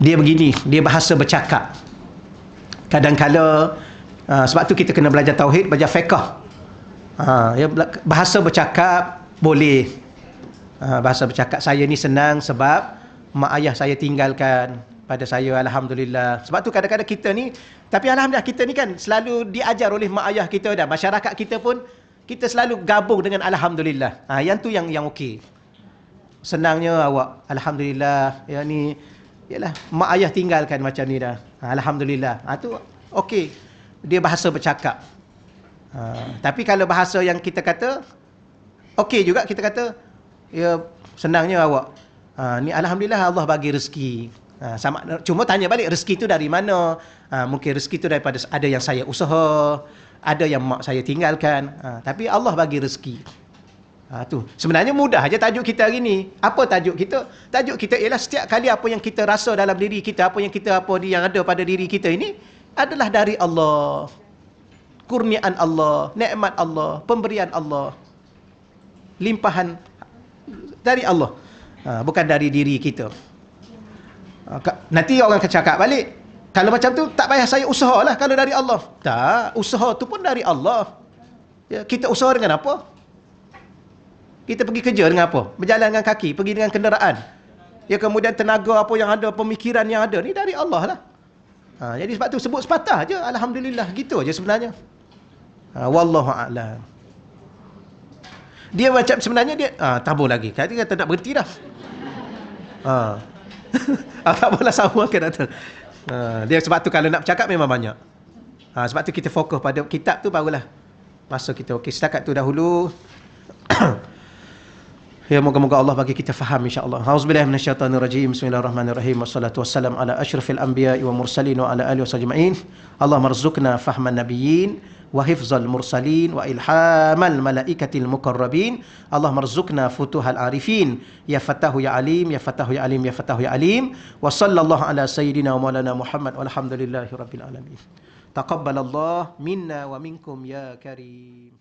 dia begini, dia bahasa bercakap. Kadang-kala sebab tu kita kena belajar tauhid, belajar fiqh. Bahasa bercakap boleh. Bahasa bercakap saya ni senang sebab mak ayah saya tinggalkan pada saya, alhamdulillah. Sebab tu kadang-kadang kita ni, tapi alhamdulillah kita ni kan selalu diajar oleh mak ayah kita dan masyarakat kita pun, kita selalu gabung dengan alhamdulillah. Yang tu yang okey. Senangnya awak, alhamdulillah, yang ni yalah mak ayah tinggalkan macam ni dah. Alhamdulillah. Tu okey. Dia bahasa bercakap. Tapi kalau bahasa yang kita kata okey juga, kita kata ya senangnya awak, ni alhamdulillah Allah bagi rezeki. Sama, cuma tanya balik rezeki tu dari mana? Mungkin rezeki tu daripada ada yang saya usaha, ada yang mak saya tinggalkan. Tapi Allah bagi rezeki. Tu sebenarnya mudah aja tajuk kita hari ni. Apa tajuk kita? Tajuk kita ialah setiap kali apa yang kita rasa dalam diri kita, apa yang ada pada diri kita ini adalah dari Allah. Kurniaan Allah, nikmat Allah, pemberian Allah, limpahan dari Allah, bukan dari diri kita. Nanti orang akan cakap balik, kalau macam tu tak payah saya usahalah kalau dari Allah. Tak, usaha tu pun dari Allah. Ya, kita usaha dengan apa? Kita pergi kerja dengan apa? Berjalan dengan kaki, pergi dengan kenderaan. Ya, kemudian tenaga apa yang ada, pemikiran yang ada, ni dari Allah lah. Jadi sebab tu sebut sepatah je, alhamdulillah, gitu aja sebenarnya. Wallahu a'lam. Dia macam sebenarnya dia tabur lagi. Kata nak berhenti dah. Tak boleh sama akan datang. Dia sebab tu kalau nak bercakap memang banyak. Sebab tu kita fokus pada kitab tu barulah masa kita okey. Setakat tu dahulu. Ya, moga-moga Allah bagi kita faham insya-Allah. Auzubillahi minasyaitonirrajim. Bismillahirrahmanirrahim. Wassalatu wassalamu ala asyrafil anbiya'i wa mursalin wa ala alihi wasajma'in. Allahumma rzuqna fahman nabiyyin wa hifzal mursalin wa ilhamal malaikatil muqarrabin. Allahumma rzuqna futuhal arifin. Ya Fatahu ya Alim, ya Fatahu ya Alim, ya Fatahu ya Alim. Wa sallallahu ala sayyidina wa maulana Muhammad walhamdulillahi rabbil alamin. Taqabbalallahu minna wa minkum ya karim.